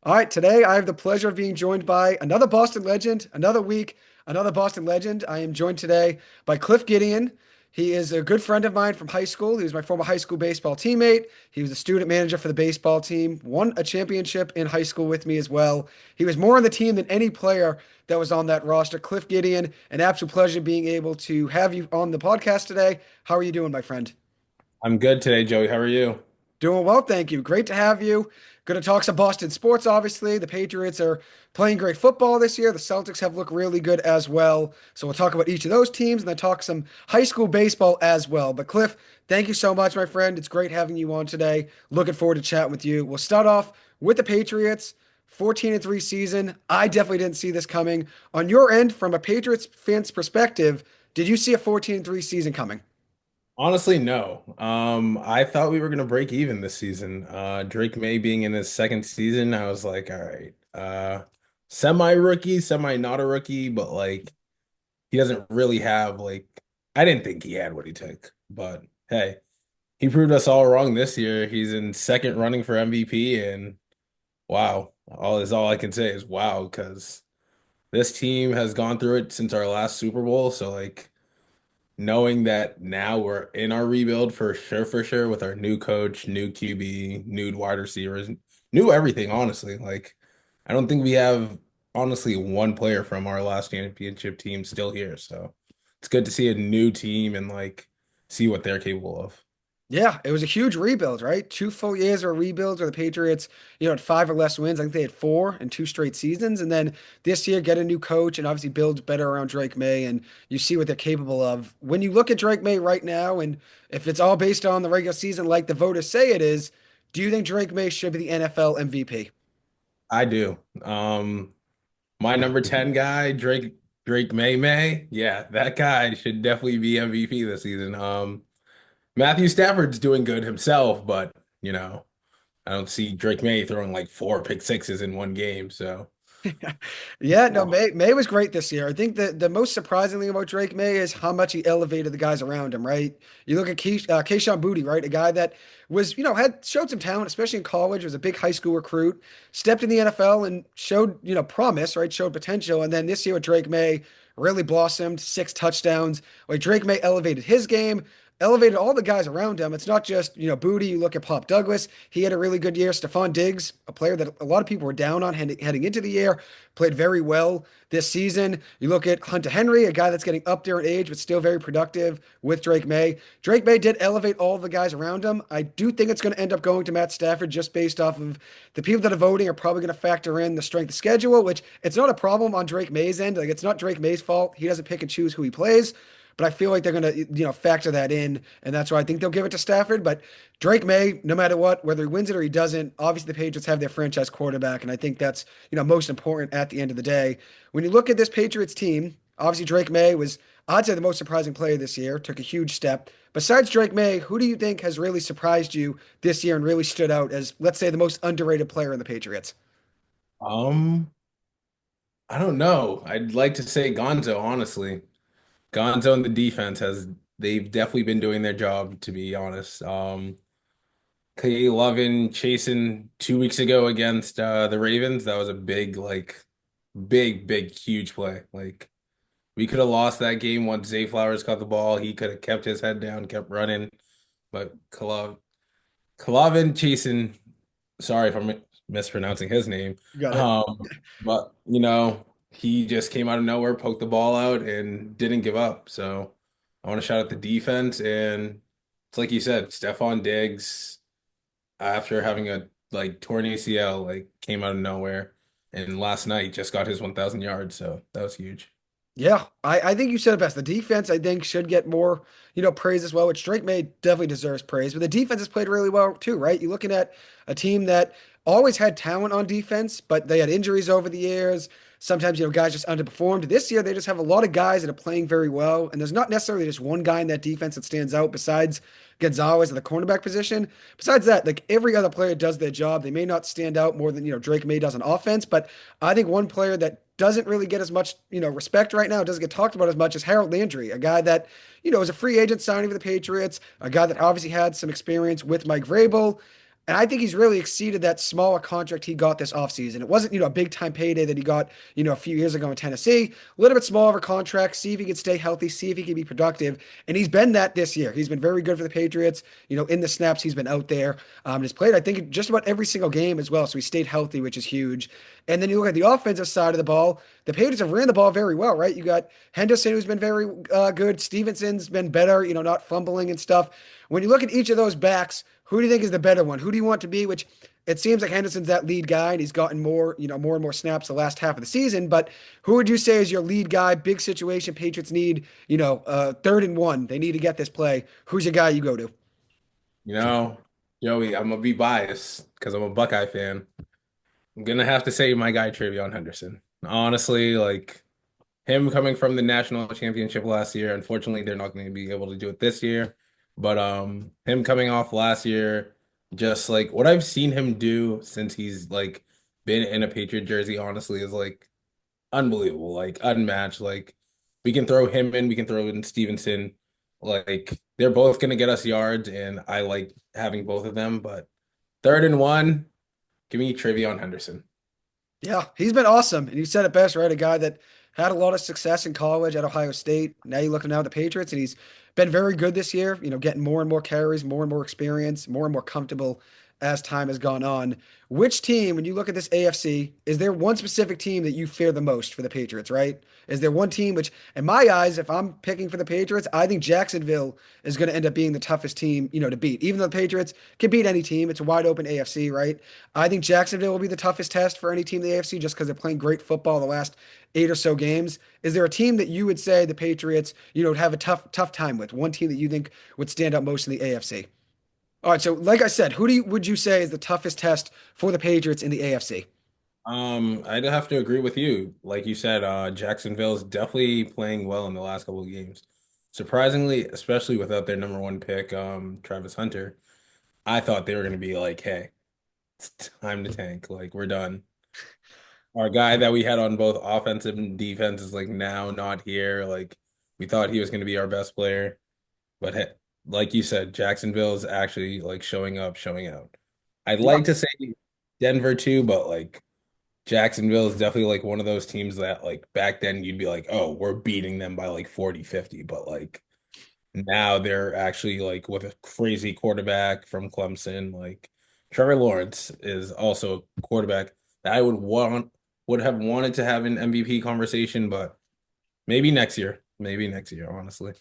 All right, today I have the pleasure of being joined by another Boston legend, another week, another Boston legend. I am joined today by Cliff Gedeon. He is a good friend of mine from high school. He was my former high school baseball teammate. He was a student manager for the baseball team, won a championship in high school with me as well. He was more on the team than any player that was on that roster. Cliff Gedeon, an absolute pleasure being able to have you on the podcast today. How are you doing, my friend? I'm good today, Joey. How are you? Doing well, thank you. Great to have you. Going to talk some Boston sports, obviously. The Patriots are playing great football this year. The Celtics have looked really good as well. So we'll talk about each of those teams and then talk some high school baseball as well. But Cliff, thank you so much, my friend. It's great having you on today. Looking forward to chatting with you. We'll start off with the Patriots. 14-3 season. I definitely didn't see this coming. On your end, from a Patriots fan's perspective, did you see a 14-3 season coming? Honestly, no. I thought we were gonna break even this season. Drake May being in his second season, I was like, all right, semi-rookie, semi not a rookie, but like he doesn't really have like I didn't think he had what he took, but hey, he proved us all wrong this year. He's in second running for MVP, and wow, all I can say is wow, because this team has gone through it since our last Super Bowl. So like knowing that now we're in our rebuild for sure, with our new coach, new QB, new wide receivers, new everything, honestly. Like, I don't think we have, honestly, one player from our last championship team still here. So it's good to see a new team and like see what they're capable of. Yeah, it was a huge rebuild, right? 2 full years of rebuilds where the Patriots, had 5 or less wins. I think they had four in 2 straight seasons. And then this year, get a new coach and obviously build better around Drake May. And you see what they're capable of. When you look at Drake May right now, and if it's all based on the regular season like the voters say it is, do you think Drake May should be the NFL MVP? I do. My number 10 guy, Drake May. Yeah, that guy should definitely be MVP this season. Matthew Stafford's doing good himself, but you know. I don't see Drake May throwing like four pick sixes in one game. So, Yeah, no, wow. May was great this year. I think the most surprising thing about Drake May is how much he elevated the guys around him, right? You look at Keyshawn Boutte, right? A guy that was, had showed some talent, especially in college, was a big high school recruit, stepped in the NFL and showed, promise, right? Showed potential. And then this year with Drake May, really blossomed, 6 touchdowns. Like Drake May elevated his game, elevated all the guys around him. It's not just, Boutte. You look at Pop Douglas, he had a really good year. Stephon Diggs, a player that a lot of people were down on heading into the year, played very well this season. You look at Hunter Henry, a guy that's getting up there in age, but still very productive with Drake May. Drake May did elevate all the guys around him. I do think it's going to end up going to Matt Stafford just based off of the people that are voting are probably going to factor in the strength of schedule, which it's not a problem on Drake May's end. Like it's not Drake May's fault. He doesn't pick and choose who he plays. But I feel like they're going to, factor that in. And that's why I think they'll give it to Stafford. But Drake May, no matter what, whether he wins it or he doesn't, obviously the Patriots have their franchise quarterback. And I think that's, most important at the end of the day. When you look at this Patriots team, obviously Drake May was, I'd say, the most surprising player this year, took a huge step. Besides Drake May, who do you think has really surprised you this year and really stood out as, let's say, the most underrated player in the Patriots? Um, I don't know. I'd like to say Gonzo, honestly. Gonzo and the defense they've definitely been doing their job, to be honest. K. Lovin chasing 2 weeks ago against the Ravens. That was a big, like, big, huge play. Like, we could have lost that game once Zay Flowers caught the ball. He could have kept his head down, kept running. But Kalavin chasing, sorry if I'm mispronouncing his name. You got it. But he just came out of nowhere, poked the ball out, and didn't give up. So I want to shout out the defense. And it's like you said, Stephon Diggs, after having a like torn ACL, like came out of nowhere. And last night just got his 1,000 yards. So that was huge. Yeah, I think you said it best. The defense, I think, should get more, praise as well, which Drake May definitely deserves praise. But the defense has played really well too, right? You're looking at a team that always had talent on defense, but they had injuries over the years. Sometimes, guys just underperformed. This year, they just have a lot of guys that are playing very well. And there's not necessarily just one guy in that defense that stands out besides Gonzalez at the cornerback position. Besides that, like every other player does their job. They may not stand out more than, Drake May does on offense, but I think one player that doesn't really get as much, respect right now, doesn't get talked about as much as Harold Landry, a guy that, is a free agent signing for the Patriots, a guy that obviously had some experience with Mike Vrabel. And I think he's really exceeded that smaller contract he got this offseason. It wasn't, a big time payday that he got, a few years ago in Tennessee. A little bit smaller of a contract, see if he can stay healthy, see if he can be productive. And he's been that this year. He's been very good for the Patriots. In the snaps, he's been out there. He's played, I think, just about every single game as well. So he stayed healthy, which is huge. And then you look at the offensive side of the ball, the Patriots have ran the ball very well, right? You got Henderson, who's been very good. Stevenson's been better, not fumbling and stuff. When you look at each of those backs, who do you think is the better one? Who do you want to be? Which it seems like Henderson's that lead guy, and he's gotten more and more snaps the last half of the season. But who would you say is your lead guy? Big situation. Patriots need, 3rd and 1. They need to get this play. Who's your guy you go to? You know, Joey, I'm gonna be biased because I'm a Buckeye fan. I'm gonna have to say my guy Travion Henderson. Honestly, like him coming from the national championship last year, unfortunately, they're not going to be able to do it this year. But him coming off last year, just like what I've seen him do since he's like been in a Patriot jersey, honestly, is like unbelievable, like unmatched. Like we can throw him in, we can throw in Stevenson. Like they're both gonna get us yards, and I like having both of them. But 3rd and 1, give me Travion Henderson. Yeah, he's been awesome. And you said it best, right? A guy that had a lot of success in college at Ohio State. Now you look now at the Patriots, and he's been very good this year, getting more and more carries, more and more experience, more and more comfortable as time has gone on. Which team, when you look at this AFC, is there one specific team that you fear the most for the Patriots, right? Is there one team which, in my eyes, if I'm picking for the Patriots, I think Jacksonville is going to end up being the toughest team, to beat. Even though the Patriots can beat any team, it's a wide open AFC, right? I think Jacksonville will be the toughest test for any team in the AFC just because they're playing great football the last 8 or so games. Is there a team that you would say the Patriots, would have a tough time with? One team that you think would stand out most in the AFC? All right, so like I said, would you say is the toughest test for the Patriots in the AFC? I'd have to agree with you. Like you said, Jacksonville's definitely playing well in the last couple of games. Surprisingly, especially without their number one pick, Travis Hunter, I thought they were going to be like, hey, it's time to tank. Like, we're done. Our guy that we had on both offensive and defense is like now not here. Like, we thought he was going to be our best player. But hey, like you said, Jacksonville is actually like showing up, showing out. I'd Yeah. like to say Denver too, but like, Jacksonville is definitely like one of those teams that like back then you'd be like, oh, we're beating them by like 40, 50. But like now they're actually like with a crazy quarterback from Clemson. Like Trevor Lawrence is also a quarterback that I would have wanted to have an MVP conversation, but maybe next year. Maybe next year, honestly.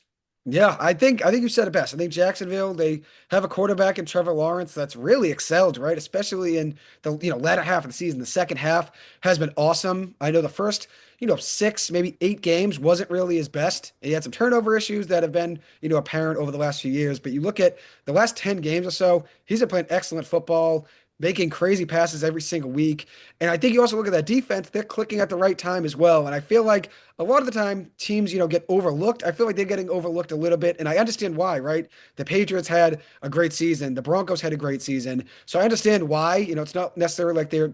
Yeah, I think you said it best. I think Jacksonville, they have a quarterback in Trevor Lawrence that's really excelled, right? Especially in the latter half of the season. The second half has been awesome. I know the first 6 maybe 8 games wasn't really his best. He had some turnover issues that have been apparent over the last few years. But you look at the last 10 games or so, he's been playing excellent football, making crazy passes every single week. And I think you also look at that defense, they're clicking at the right time as well. And I feel like a lot of the time teams, get overlooked. I feel like they're getting overlooked a little bit. And I understand why, right? The Patriots had a great season. The Broncos had a great season. So I understand why, it's not necessarily like they're,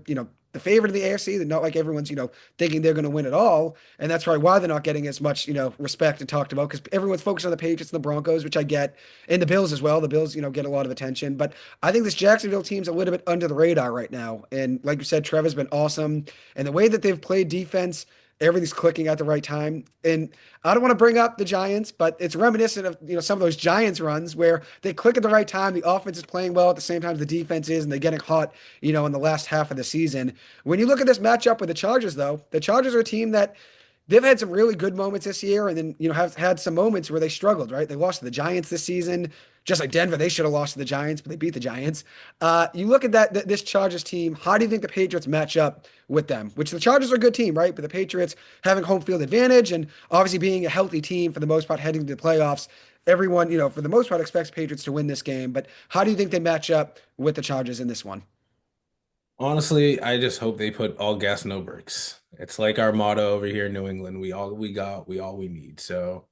the favorite in the AFC. They're not like everyone's, thinking they're going to win it all. And that's probably why they're not getting as much, respect and talked about because everyone's focused on the Patriots and the Broncos, which I get, and the Bills as well. The Bills, get a lot of attention. But I think this Jacksonville team's a little bit under the radar right now. And like you said, Trevor's been awesome. And the way that they've played defense, everything's clicking at the right time. And I don't want to bring up the Giants, but it's reminiscent of some of those Giants runs where they click at the right time. The offense is playing well at the same time the defense is, and they're getting hot, in the last half of the season. When you look at this matchup with the Chargers, though, the Chargers are a team that they've had some really good moments this year, and then have had some moments where they struggled. Right, they lost to the Giants this season, just like Denver. They should have lost to the Giants, but they beat the Giants. You look at this Chargers team. How do you think the Patriots match up with them? Which the Chargers are a good team, right? But the Patriots having home field advantage and obviously being a healthy team for the most part heading to the playoffs. Everyone, for the most part, expects Patriots to win this game. But how do you think they match up with the Chargers in this one? Honestly, I just hope they put all gas, no brakes. It's like our motto over here in New England. We all we got, we all we need. So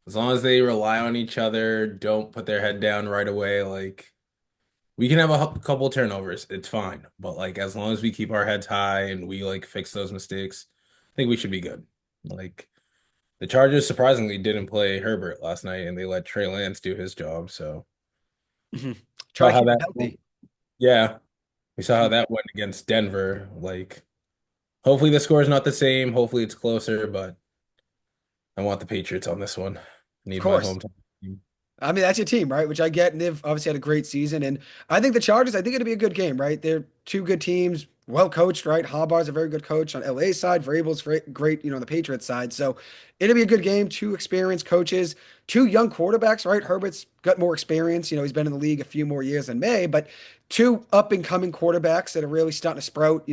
as long as they rely on each other, don't put their head down right away. Like we can have a couple turnovers, it's fine. But like as long as we keep our heads high and we like fix those mistakes, I think we should be good. Like the Chargers surprisingly didn't play Herbert last night and they let Trey Lance do his job. So Mhm. Try saw to how keep them that healthy. Yeah, we saw how that went against Denver. Like, hopefully the score is not the same. Hopefully it's closer, but I want the Patriots on this one. I Of need my course. hometown team. I mean, that's your team, right? Which I get, and they've obviously had a great season. And I think the Chargers, I think it'll be a good game, right? They're two good teams, well coached, right? Harbaugh's a very good coach on LA's side. Vrabel's great, on the Patriots side. So it'll be a good game. Two experienced coaches, two young quarterbacks, right? Herbert's got more experience. He's been in the league a few more years than May, but two up and coming quarterbacks that are really starting to sprout,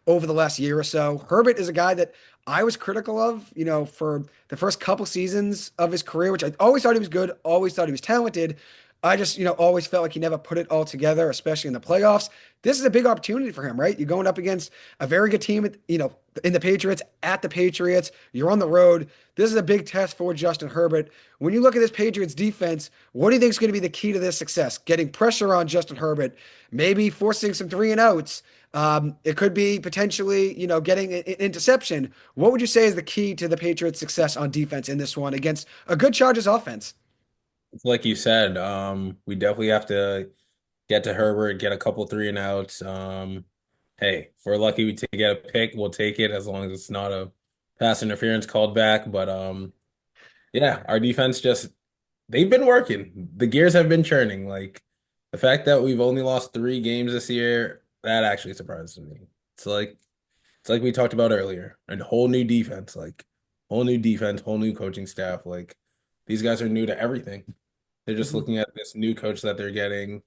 over the last year or so. Herbert is a guy that I was critical of, for the first couple seasons of his career, which I always thought he was good, always thought he was talented. I just, always felt like he never put it all together, especially in the playoffs. This is a big opportunity for him, right? You're going up against a very good team, in the Patriots, at the Patriots. You're on the road. This is a big test for Justin Herbert. When you look at this Patriots defense, what do you think is going to be the key to their success? Getting pressure on Justin Herbert, maybe forcing some three and outs. It could be potentially, getting an interception. What would you say is the key to the Patriots' success on defense in this one against a good Chargers offense? It's like you said, we definitely have to get to Herbert, get a couple three and outs. Hey, if we're lucky to get a pick, we'll take it as long as it's not a pass interference called back. But yeah, our defense just they've been working. The gears have been churning. Like the fact that we've only lost 3 games this year, that actually surprises me. It's like it's like we talked about earlier, a whole new defense, whole new defense, whole new coaching staff. Like these guys are new to everything. They're just Mhm. looking at this new coach that they're getting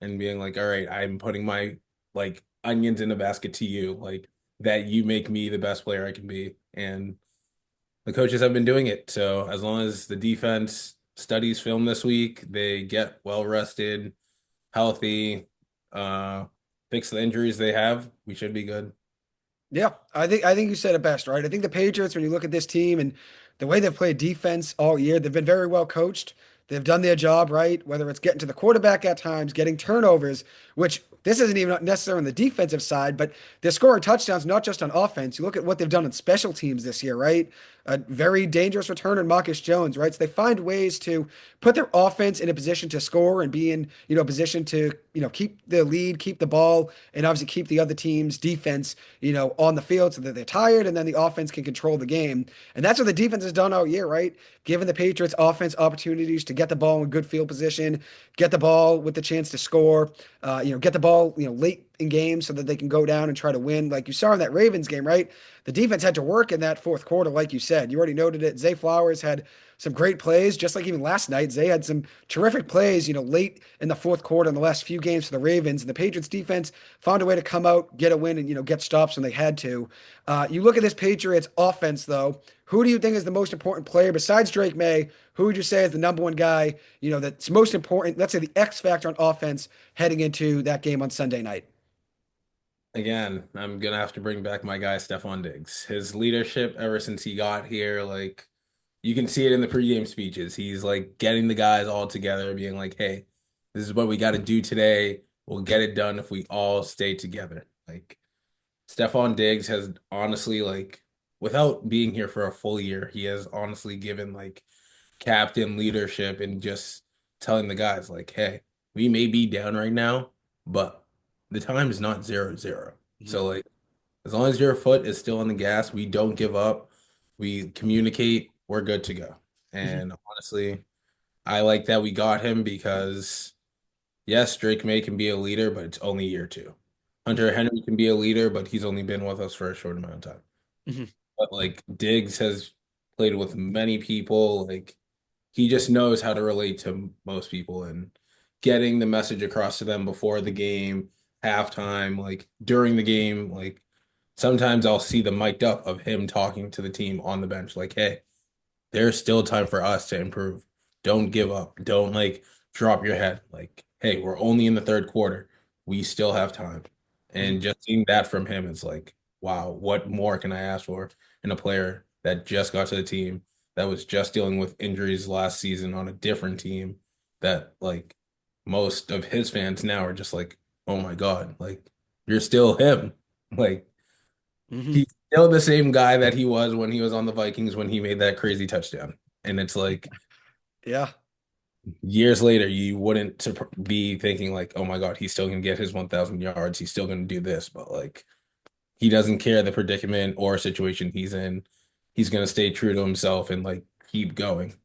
and being like, all right, I'm putting my onions in a basket to you, like that you make me the best player I can be. And the coaches have been doing it. So as long as the defense studies film this week, they get well rested, healthy, uh, fix the injuries they have, we should be good. Yeah, I think you said it best, right? I think the Patriots, when you look at this team and the way they've played defense all year, they've been very well coached. They've done their job, right? Whether it's getting to the quarterback at times, getting turnovers, which this isn't even necessarily on the defensive side, but they're scoring touchdowns not just on offense. You look at what they've done on special teams this year, right? A very dangerous return on Marcus Jones, right? So they find ways to put their offense in a position to score and be in, a position to, keep the lead, keep the ball, and obviously keep the other team's defense, on the field so that they're tired and then the offense can control the game. And that's what the defense has done all year, right? Giving the Patriots offense opportunities to get the ball in good field position, get the ball with the chance to score, get the ball, late in games so that they can go down and try to win. Like you saw in that Ravens game, right? The defense had to work in that fourth quarter, like you said. You already noted it. Zay Flowers had some great plays, just like even last night. Zay had some terrific plays, late in the fourth quarter in the last few games for the Ravens. And the Patriots defense found a way to come out, get a win, and get stops when they had to. You look at this Patriots offense, though. Who do you think is the most important player besides Drake Maye? Who would you say is the number one guy, that's most important? Let's say the X factor on offense heading into that game on Sunday night. Again, I'm gonna have to bring back my guy Stephon Diggs. His leadership ever since he got here, like you can see it in the pregame speeches. He's like getting the guys all together, being like, "Hey, this is what we got to do today. We'll get it done if we all stay together." Like Stephon Diggs has honestly, like, without being here for a full year, he has honestly given like captain leadership and just telling the guys, like, hey, we may be down right now, but the time is not 0-0. Mhm. So, like, as long as your foot is still on the gas, we don't give up. We communicate, we're good to go. Mhm. And honestly, I like that we got him because yes, Drake May can be a leader, but it's only year 2. Mhm. Hunter Henry can be a leader, but he's only been with us for a short amount of time. Mhm. But like Diggs has played with many people, like he just knows how to relate to most people and getting the message across to them before the game, halftime, like during the game. Like sometimes I'll see the mic'd up of him talking to the team on the bench, like, hey, there's still time for us to improve. Don't give up. Don't like drop your head. Like, hey, we're only in the third quarter. We still have time. Mhm. And just seeing that from him is like, wow, what more can I ask for in a player that just got to the team, that was just dealing with injuries last season on a different team, that like most of his fans now are just like, oh my God, like you're still him. Like Mhm. he's still the same guy that he was when he was on the Vikings when he made that crazy touchdown. And it's like, Yeah. years later, you wouldn't be thinking like, oh my God, he's still gonna get his 1,000 yards. He's still gonna do this, but like he doesn't care the predicament or situation he's in. He's gonna stay true to himself and like keep going.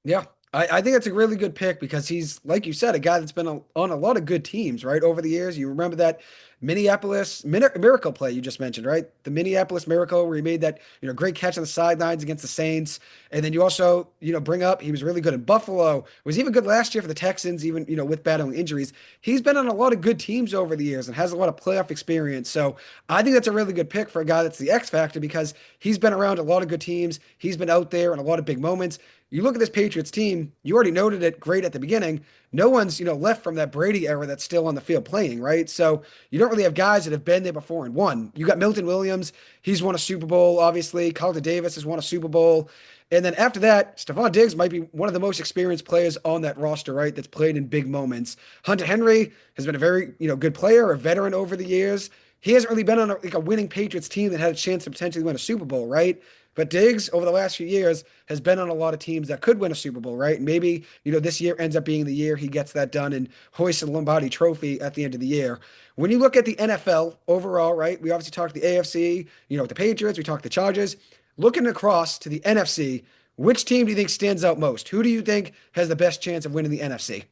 Yeah, I think it's a really good pick because he's, like you said, a guy that's been on a lot of good teams, right? Over the years. You remember that Miracle play you just mentioned, right? The Minneapolis Miracle where he made that, great catch on the sidelines against the Saints. And then you also, bring up he was really good in Buffalo, was even good last year for the Texans, even, with battling injuries. He's been on a lot of good teams over the years and has a lot of playoff experience. So I think that's a really good pick for a guy that's the X factor because he's been around a lot of good teams. He's been out there in a lot of big moments. You look at this Patriots team, you already noted it great at the beginning. No one's, left from that Brady era that's still on the field playing, right? So you don't really have guys that have been there before and won. You got Milton Williams, he's won a Super Bowl, obviously. Carlton Davis has won a Super Bowl. And then after that, Stephon Diggs might be one of the most experienced players on that roster, right? That's played in big moments. Hunter Henry has been a very, good player, a veteran over the years. He hasn't really been on a winning Patriots team that had a chance to potentially win a Super Bowl, right? But Diggs, over the last few years, has been on a lot of teams that could win a Super Bowl, right? And maybe, this year ends up being the year he gets that done and hoists a Lombardi trophy at the end of the year. When you look at the NFL overall, right? We obviously talked the AFC, with the Patriots, we talked the Chargers. Looking across to the NFC, which team do you think stands out most? Who do you think has the best chance of winning the NFC?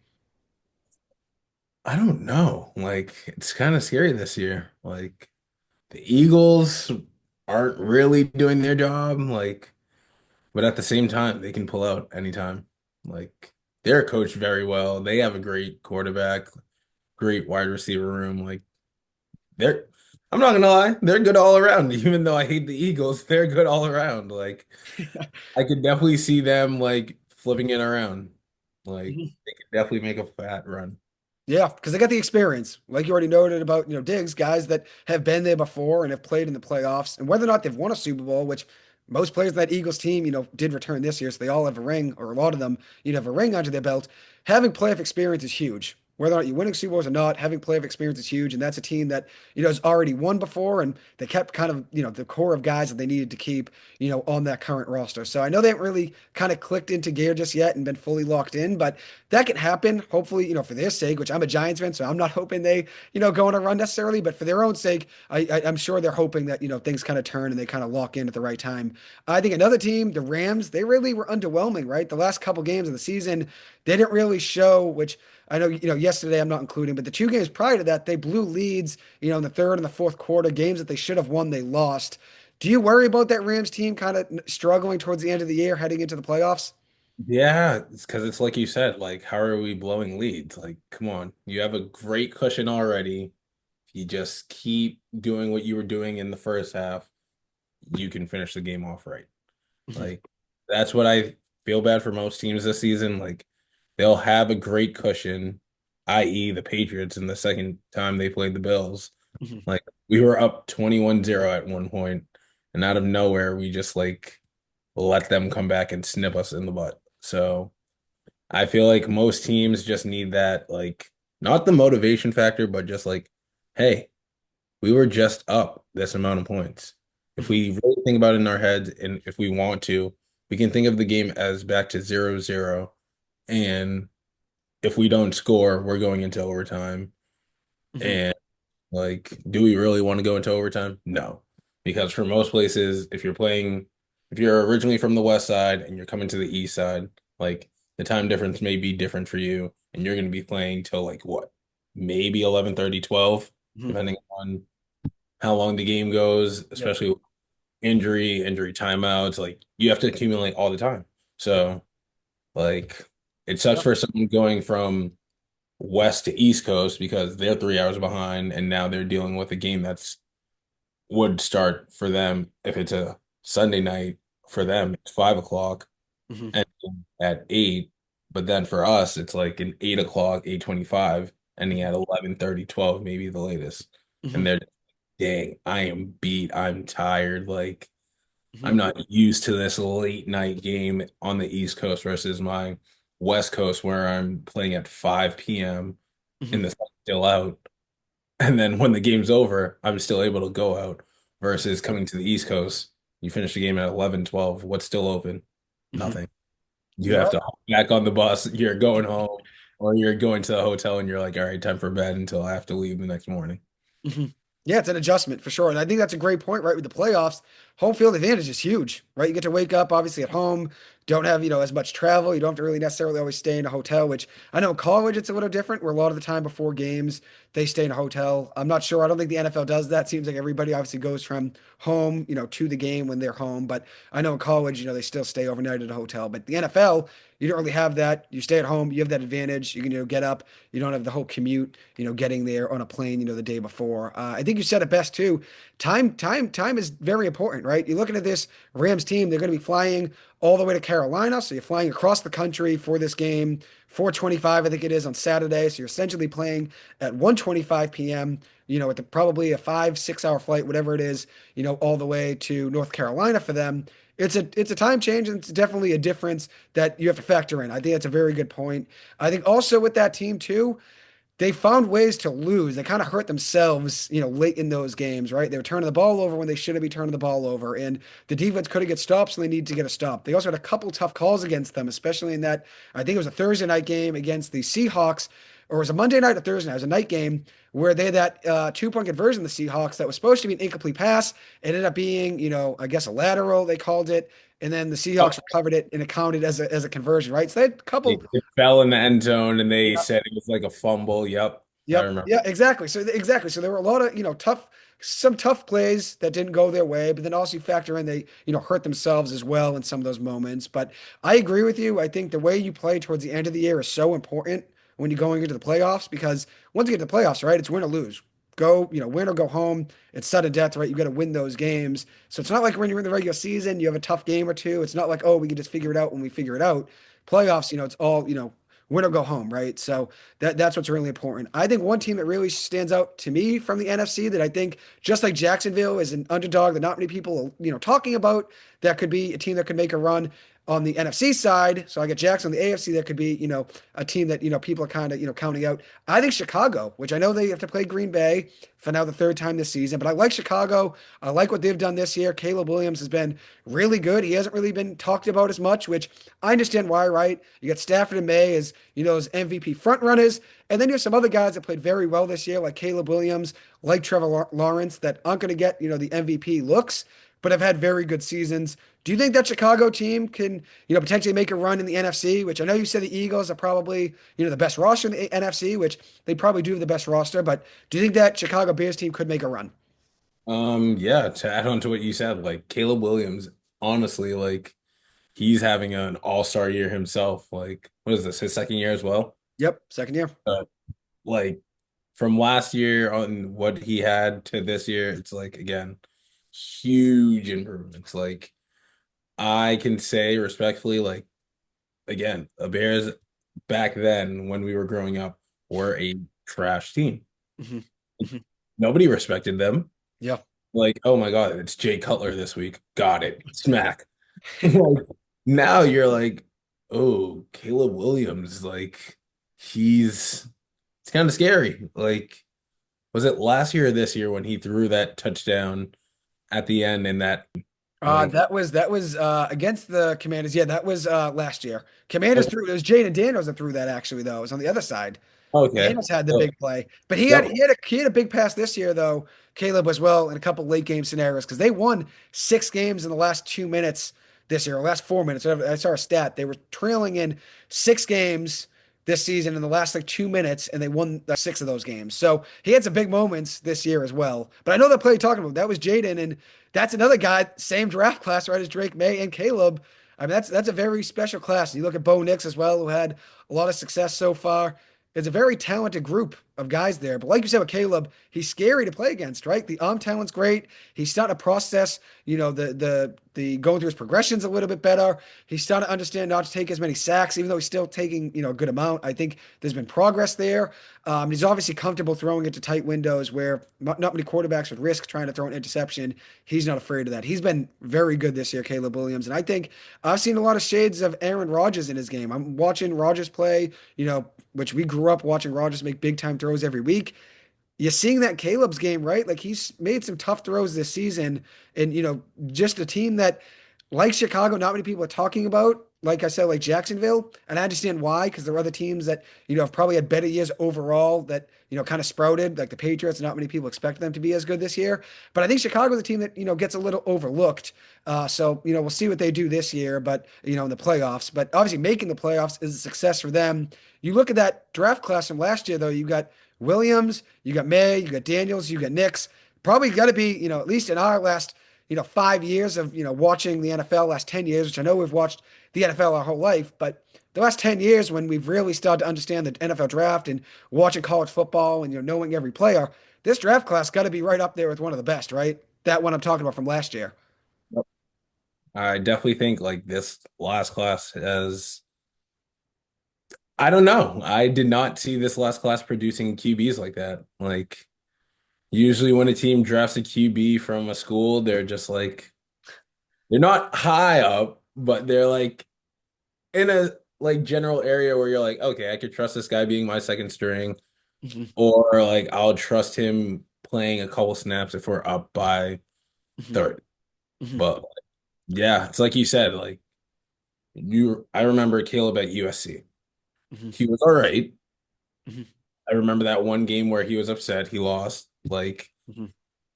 I don't know. Like it's kind of scary this year. Like the Eagles aren't really doing their job. Like, but at the same time, they can pull out anytime. Like they're coached very well. They have a great quarterback, great wide receiver room. Like they're, I'm not gonna lie, they're good all around. Even though I hate the Eagles, they're good all around. Like I could definitely see them like flipping it around. Like they could definitely make a fat run. Yeah, because they got the experience, like you already noted about, Diggs, guys that have been there before and have played in the playoffs, and whether or not they've won a Super Bowl, which most players in that Eagles team, did return this year, so they all have a ring, or a lot of them, have a ring under their belt. Having playoff experience is huge. Whether or not you're winning Super Bowls or not, having playoff experience is huge, and that's a team that, has already won before, and they kept kind of, the core of guys that they needed to keep, on that current roster. So I know they haven't really kind of clicked into gear just yet and been fully locked in, but that can happen, hopefully, for their sake, which I'm a Giants fan, so I'm not hoping they, go on a run necessarily, but for their own sake, I'm sure they're hoping that, things kind of turn and they kind of lock in at the right time. I think another team, the Rams, they really were underwhelming, right? The last couple games of the season, they didn't really show, which I know, yesterday I'm not including, but the two games prior to that, they blew leads, in the third and the fourth quarter, games that they should have won, they lost. Do you worry about that Rams team kind of struggling towards the end of the year, heading into the playoffs? Yeah, it's because it's like you said, like, how are we blowing leads? Like, come on, you have a great cushion already. If you just keep doing what you were doing in the first half, you can finish the game off right. Like, that's what I feel bad for most teams this season. Like, they'll have a great cushion, i.e., the Patriots in the second time they played the Bills. Like, we were up 21-0 at one point, and out of nowhere, we just like let them come back and snip us in the butt. So I feel like most teams just need that, like, not the motivation factor, but just like, hey, we were just up this amount of points. If we really think about it in our heads and if we want to, we can think of the game as back to 0-0. And if we don't score, we're going into overtime. And like, do we really want to go into overtime? No. Because for most places, if you're originally from the west side and you're coming to the east side, like the time difference may be different for you, and you're going to be playing till like what? Maybe 11:30, 12, depending on how long the game goes, Yep. especially with injury timeouts. Like you have to accumulate all the time. So like it sucks Yep. for someone going from west to east coast because they're 3 hours behind and now they're dealing with a game that's would start for them if it's a Sunday night. For them it's 5 o'clock Mhm. and at 8, but then for us it's like an 8 o'clock, 8:25, ending at 11:30, 12, maybe the latest. And Mhm. they're, dang, I am beat, I'm tired, like I'm Mhm. not used to this late night game on the East Coast versus my West Coast where I'm playing at 5 p.m. and Mhm. the sun's still out. And then when the game's over, I'm still able to go out versus coming to the East Coast. You finish the game at 11, 12. What's still open? Mhm. Nothing. You have Yep. to hop back on the bus. You're going home, or you're going to the hotel, and you're like, all right, time for bed until I have to leave the next morning. Mhm. Yeah, it's an adjustment for sure. And I think that's a great point, right? With the playoffs, home field advantage is huge, right? You get to wake up obviously at home, don't have, as much travel. You don't have to really necessarily always stay in a hotel, which I know in college it's a little different, where a lot of the time before games, they stay in a hotel. I'm not sure. I don't think the NFL does that. Seems like everybody obviously goes from home, to the game when they're home. But I know in college, they still stay overnight at a hotel. But the NFL, you don't really have that. You stay at home, you have that advantage. You can, get up. You don't have the whole commute, getting there on a plane, the day before. I think you said it best too. Time is very important, right? You're looking at this Rams team, they're going to be flying all the way to Carolina. So you're flying across the country for this game, 4:25, I think it is on Saturday. So you're essentially playing at 1:25 p.m., with probably a 5, 6 hour flight, whatever it is, all the way to North Carolina for them. It's a time change, and it's definitely a difference that you have to factor in. I think that's a very good point. I think also with that team too, they found ways to lose. They kind of hurt themselves, late in those games, right? They were turning the ball over when they shouldn't be turning the ball over, and the defense couldn't get stops, and they needed to get a stop. They also had a couple tough calls against them, especially in that, I think it was a Thursday night game against the Seahawks, or it was a Monday night or Thursday night. It was a night game where they had that 2-point conversion, the Seahawks, that was supposed to be an incomplete pass. It ended up being, I guess a lateral, they called it. And then the Oh, Seahawks recovered it and it counted as a conversion, right? So they had a couple. it fell in the end zone, and they said it was like a fumble. Yep, I Yep. remember. Yeah, exactly. So there were a lot of, some tough plays that didn't go their way, but then also you factor in they, hurt themselves as well in some of those moments. But I agree with you. I think the way you play towards the end of the year is so important when you're going into the playoffs, because once you get to the playoffs, right, it's win or lose. Go, win or go home. It's sudden death, right? You got to win those games. So it's not like when you're in the regular season, you have a tough game or two. It's not like, oh, we can just figure it out when we figure it out. Playoffs, it's all, win or go home, right? So that's what's really important. I think one team that really stands out to me from the NFC that I think, just like Jacksonville, is an underdog that not many people are, talking about, that could be a team that could make a run on the NFC side. So I get Jackson on the AFC, that could be, a team that, people are kind of, counting out. I think Chicago, which I know they have to play Green Bay for now the third time this season, but I like Chicago. I like what they've done this year. Caleb Williams has been really good. He hasn't really been talked about as much, which I understand why, right? You got Stafford and May as, those MVP front runners. And then you have some other guys that played very well this year, like Caleb Williams, like Trevor Lawrence, that aren't going to get, the MVP looks, but have had very good seasons. Do you think that Chicago team can, potentially make a run in the NFC, which I know you said the Eagles are probably, the best roster in the NFC, which they probably do have the best roster, but do you think that Chicago Bears team could make a run? Yeah, to add on to what you said, like Caleb Williams, honestly, like he's having an all-star year himself. Like, what is this, his second year as well? Yep, second year. Uh, like from last year on what he had to this year, it's like again, huge improvements. Like I can say respectfully, like again, the Bears back then when we were growing up were a trash team. Hmm. Hmm. Nobody respected them. Yeah. Like, oh my God, it's Jay Cutler this week. Got it. Smack. Like, now you're like, oh, Caleb Williams, like he's it's kind of scary. Like, was it last year or this year when he threw that touchdown at the end and that like That was against the Commanders. Yeah, that was last year. Commanders okay, threw it was Jaden Daniels that threw that actually though. It was on the other side. okay. Daniels had the So, big play, but he had yep. he had a he had a big pass this year though. Caleb as well in a couple late game scenarios because they won 6 games in the last 2 minutes this year, or last 4 minutes. Whatever. I saw a stat. They were trailing in 6 games this season in the last like 2 minutes, and they won six of those games. So he had some big moments this year as well. But I know that play you're talking about that was Jaden, and that's another guy, same draft class, right, as Drake Maye and Caleb. I mean, that's a very special class. You look at Bo Nix as well, who had a lot of success so far. It's a very talented group of guys there. But like you said with Caleb, he's scary to play against, right? The arm talent's great. He's starting to process, the going through his progressions a little bit better. He's starting to understand not to take as many sacks, even though he's still taking, a good amount. I think there's been progress there. He's obviously comfortable throwing into tight windows where not many quarterbacks would risk trying to throw an interception. He's not afraid of that. He's been very good this year, Caleb Williams. And I think I've seen a lot of shades of Aaron Rodgers in his game. I'm watching Rodgers play, which we grew up watching Rodgers make big time throws every week. You're seeing that Caleb's game, right? Like he's made some tough throws this season, and just a team that, like Chicago, not many people are talking about. like I said, like Jacksonville, and I understand why, because there are other teams that, have probably had better years overall that, kind of sprouted, like the Patriots. Not many people expected them to be as good this year. But I think Chicago's a team that, gets a little overlooked. So, we'll see what they do this year, but, in the playoffs. But obviously making the playoffs is a success for them. You look at that draft class from last year, though, you got Williams, you got May, you got Daniels, you got Nix. Probably got to be, at least in our last, 5 years of, watching the NFL, last 10 years, which I know we've watched the NFL our whole life, but the last 10 years when we've really started to understand the NFL draft and watching college football and knowing every player, this draft class got to be right up there with one of the best, right? That one I'm talking about from last year. Yep. I definitely think like this last class has, I don't know. I did not see this last class producing QBs like that. Like usually when a team drafts a QB from a school, they're just like they're not high up, but they're like in a like general area where you're like, okay, I could trust this guy being my second string, Mhm, or like I'll trust him playing a couple snaps if we're up by mhm, 30. mhm, But yeah, it's like you said, like I remember Caleb at USC. mhm, He was all right. mhm, I remember that one game where he was upset, he lost, like, mhm,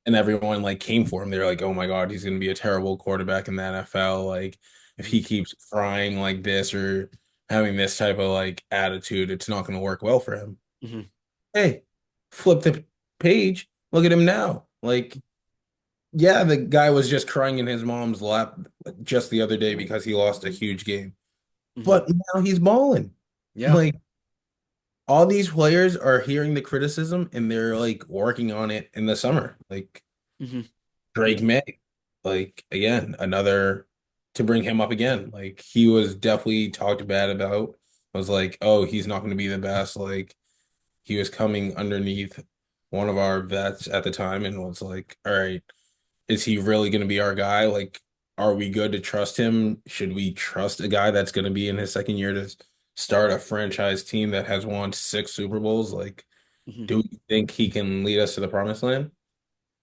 and everyone like came for him. They're like, "Oh my God, he's going to be a terrible quarterback in the NFL. Like, if mhm, he keeps crying like this or having this type of like attitude, it's not going to work well for him." mhm, Hey, flip the page. Look at him now. Like, yeah, the guy was just crying in his mom's lap just the other day because he lost a huge game, mhm. but now he's balling. Yeah. Like, all these players are hearing the criticism and they're like working on it in the summer. Like Mhm, Drake Maye, like again, another to bring him up again. Like he was definitely talked bad about. I was like, oh, he's not going to be the best. Like he was coming underneath one of our vets at the time and was like, all right, is he really going to be our guy? Like, are we good to trust him? Should we trust a guy that's going to be in his second year to start a franchise team that has won 6 Super Bowls? Like, mhm, do we think he can lead us to the promised land?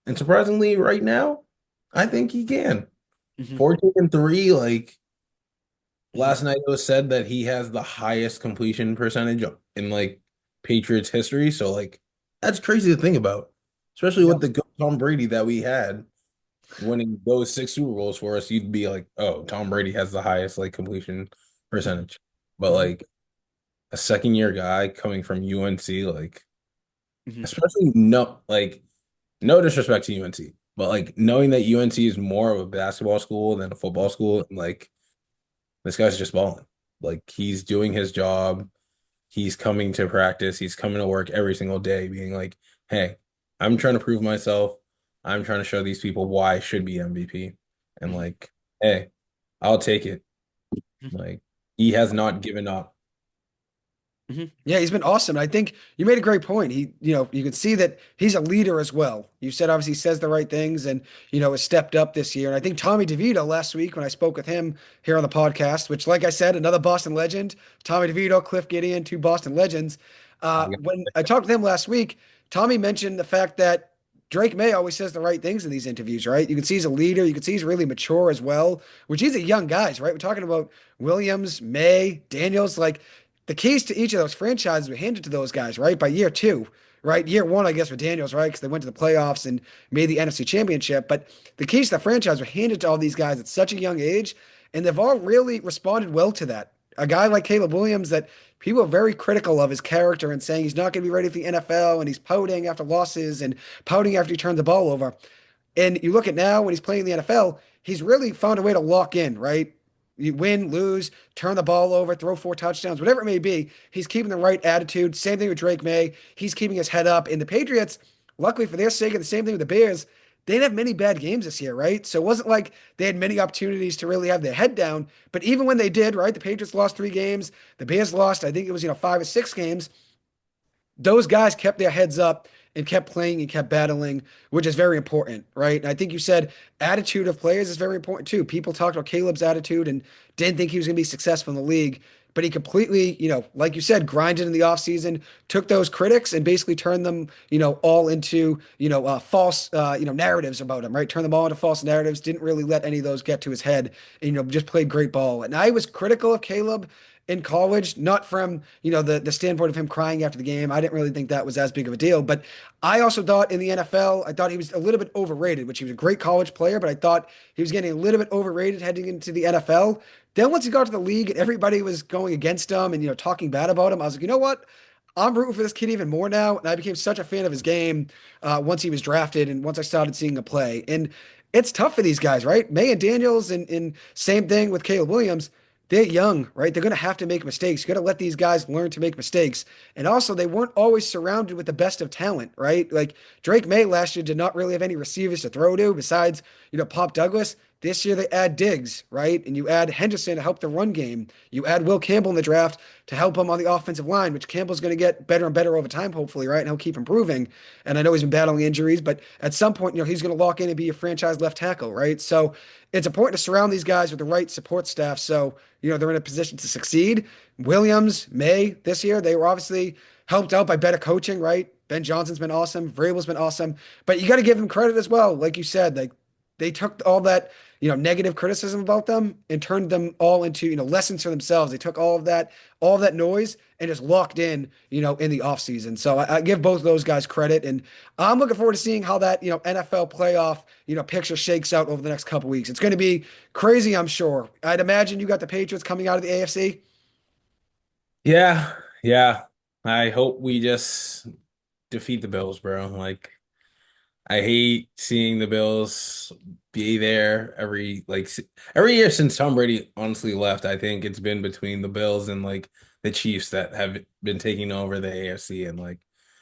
And surprisingly, right now, I think he can. mhm, 14-3, like mhm. last night it was said that he has the highest completion percentage in like Patriots history. So like that's crazy to think about, especially Yeah. with the good Tom Brady that we had winning those 6 Super Bowls for us. You'd be like, oh, Tom Brady has the highest like completion percentage. But Mhm, like a second year guy coming from UNC, like mhm, especially no like no disrespect to UNC, but like knowing that UNC is more of a basketball school than a football school, and like this guy's just balling. Like he's doing his job. He's coming to practice. He's coming to work every single day, being like, "Hey, I'm trying to prove myself. I'm trying to show these people why I should be MVP." And mhm, like, hey, I'll take it. mhm. Like he has not given up. Yeah, he's been awesome. I think you made a great point. You can see that he's a leader as well. You said obviously he says the right things and, has stepped up this year. And I think Tommy DeVito last week when I spoke with him here on the podcast, which, like I said, another Boston legend, Tommy DeVito, Cliff Gedeon, two Boston legends. When I talked to him last week, Tommy mentioned the fact that Drake Maye always says the right things in these interviews, right? You can see he's a leader. You can see he's really mature as well, which he's a young guys, right? We're talking about Williams, May, Daniels, like the keys to each of those franchises were handed to those guys, right? By year two, right? Year one, I guess, for Daniels, right? Because they went to the playoffs and made the NFC Championship. But the keys to the franchise were handed to all these guys at such a young age, and they've all really responded well to that. A guy like Caleb Williams, that people are very critical of his character and saying he's not going to be ready for the NFL and he's pouting after losses and pouting after he turns the ball over. And you look at now when he's playing in the NFL, he's really found a way to lock in, right? You win, lose, turn the ball over, throw 4 touchdowns, whatever it may be. He's keeping the right attitude. Same thing with Drake Maye. He's keeping his head up. And the Patriots, luckily for their sake, and the same thing with the Bears, they didn't have many bad games this year, right? So it wasn't like they had many opportunities to really have their head down. But even when they did, right, the Patriots lost 3 games. The Bears lost, I think it was, 5 or 6 games. Those guys kept their heads up and kept playing and kept battling, which is very important, right? And I think you said attitude of players is very important too. People talked about Caleb's attitude and didn't think he was going to be successful in the league. but he completely, like you said, grinded in the offseason, took those critics and basically turned them, all into, false, narratives about him, right? Turned them all into false narratives, didn't really let any of those get to his head, and, just played great ball. And I was critical of Caleb in college, not from, the standpoint of him crying after the game. I didn't really think that was as big of a deal, but I also thought in the NFL, I thought he was a little bit overrated, which he was a great college player, but I thought he was getting a little bit overrated heading into the NFL. Then once he got to the league and everybody was going against him and, talking bad about him, I was like, you know what? I'm rooting for this kid even more now. And I became such a fan of his game once he was drafted and once I started seeing him play. And it's tough for these guys, right? May and Daniels and same thing with Caleb Williams. They're young, right? They're going to have to make mistakes. You got to let these guys learn to make mistakes. And also, they weren't always surrounded with the best of talent, right? Like Drake Maye last year did not really have any receivers to throw to besides, Pop Douglas. This year they add Diggs, right? And you add Henderson to help the run game. You add Will Campbell in the draft to help him on the offensive line, which Campbell's going to get better and better over time, hopefully, right? And he'll keep improving. And I know he's been battling injuries, but at some point, he's going to lock in and be a franchise left tackle, right? So it's important to surround these guys with the right support staff. So, they're in a position to succeed. Williams, May this year, they were obviously helped out by better coaching, right? Ben Johnson's been awesome. Vrabel's been awesome. But you got to give them credit as well. Like you said, like they took all that, negative criticism about them and turned them all into, lessons for themselves. They took all of that noise and just locked in, in the offseason. So I give both of those guys credit. And I'm looking forward to seeing how that, NFL playoff, picture shakes out over the next couple weeks. It's going to be crazy, I'm sure. I'd imagine you got the Patriots coming out of the AFC. Yeah, yeah. I hope we just defeat the Bills, bro. Like, I hate seeing the Bills be there every year since Tom Brady honestly left. I think it's been between the Bills and like the Chiefs that have been taking over the AFC. And like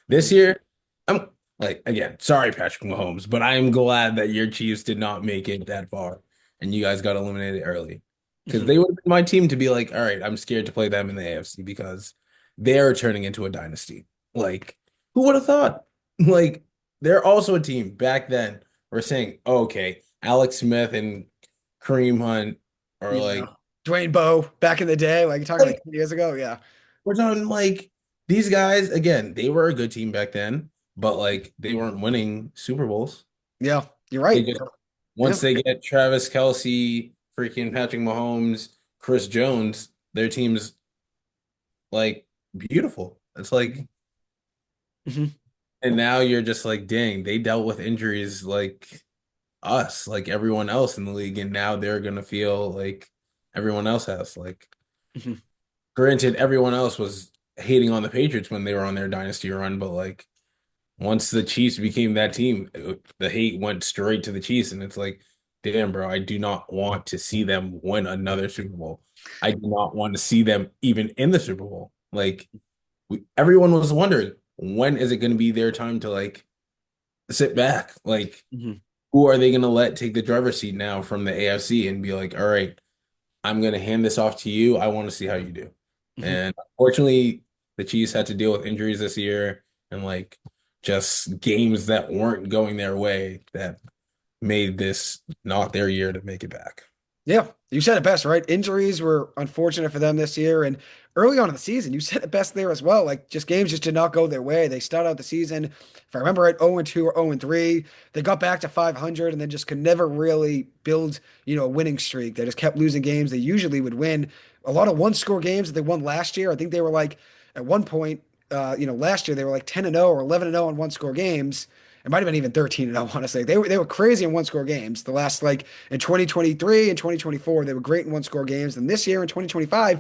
this year, I'm like again, sorry, Patrick Mahomes, but I am glad that your Chiefs did not make it that far and you guys got eliminated early. Because Mhm. they would have been my team to be like, all right, I'm scared to play them in the AFC because they're turning into a dynasty. Like, who would have thought? Like, they're also a team back then. We're saying, oh, okay, Alex Smith and Kareem Hunt are Yeah. like, Dwayne Bowe back in the day, like you're talking like like 10 years ago. Yeah. we're talking like these guys again. They were a good team back then, but like they weren't winning Super Bowls. Yeah. You're They right. just Yeah. once they get Travis Kelce, freaking Patrick Mahomes, Chris Jones, their team's like beautiful. It's like, Mhm. and now you're just like, dang, they dealt with injuries like us, like everyone else in the league, and now they're gonna feel like everyone else has. Like, Mhm. granted, everyone else was hating on the Patriots when they were on their dynasty run, but like once the Chiefs became that team, the hate went straight to the Chiefs, and it's like, damn, bro, I do not want to see them win another Super Bowl. I do not want to see them even in the Super Bowl. Like, everyone was wondering when is it going to be their time to like sit back? Like, Mhm. who are they going to let take the driver's seat now from the AFC and be like, all right, I'm going to hand this off to you. I want to see how you do. Mhm. And unfortunately, the Chiefs had to deal with injuries this year and like just games that weren't going their way that made this not their year to make it back. Yeah, you said it best, right? Injuries were unfortunate for them this year, and early on in the season, you said it best there as well. Like, just games just did not go their way. They started out the season, if I remember right, 0-2 or 0-3. They got back to 500, and then just could never really build, a winning streak. They just kept losing games they usually would win. A lot of one-score games that they won last year. I think they were like at one point, last year they were like 10-0 or 11-0 on one-score games. It might have been even 13-0, honestly. They were crazy in one-score games. The last like in 2023 and 2024, they were great in one-score games. And this year in 2025,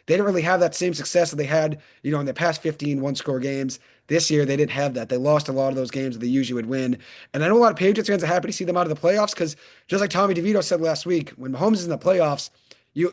they didn't really have that same success that they had, in the past 15 one-score games. This year, they didn't have that. They lost a lot of those games that they usually would win. And I know a lot of Patriots fans are happy to see them out of the playoffs because just like Tommy DeVito said last week, when Mahomes is in the playoffs,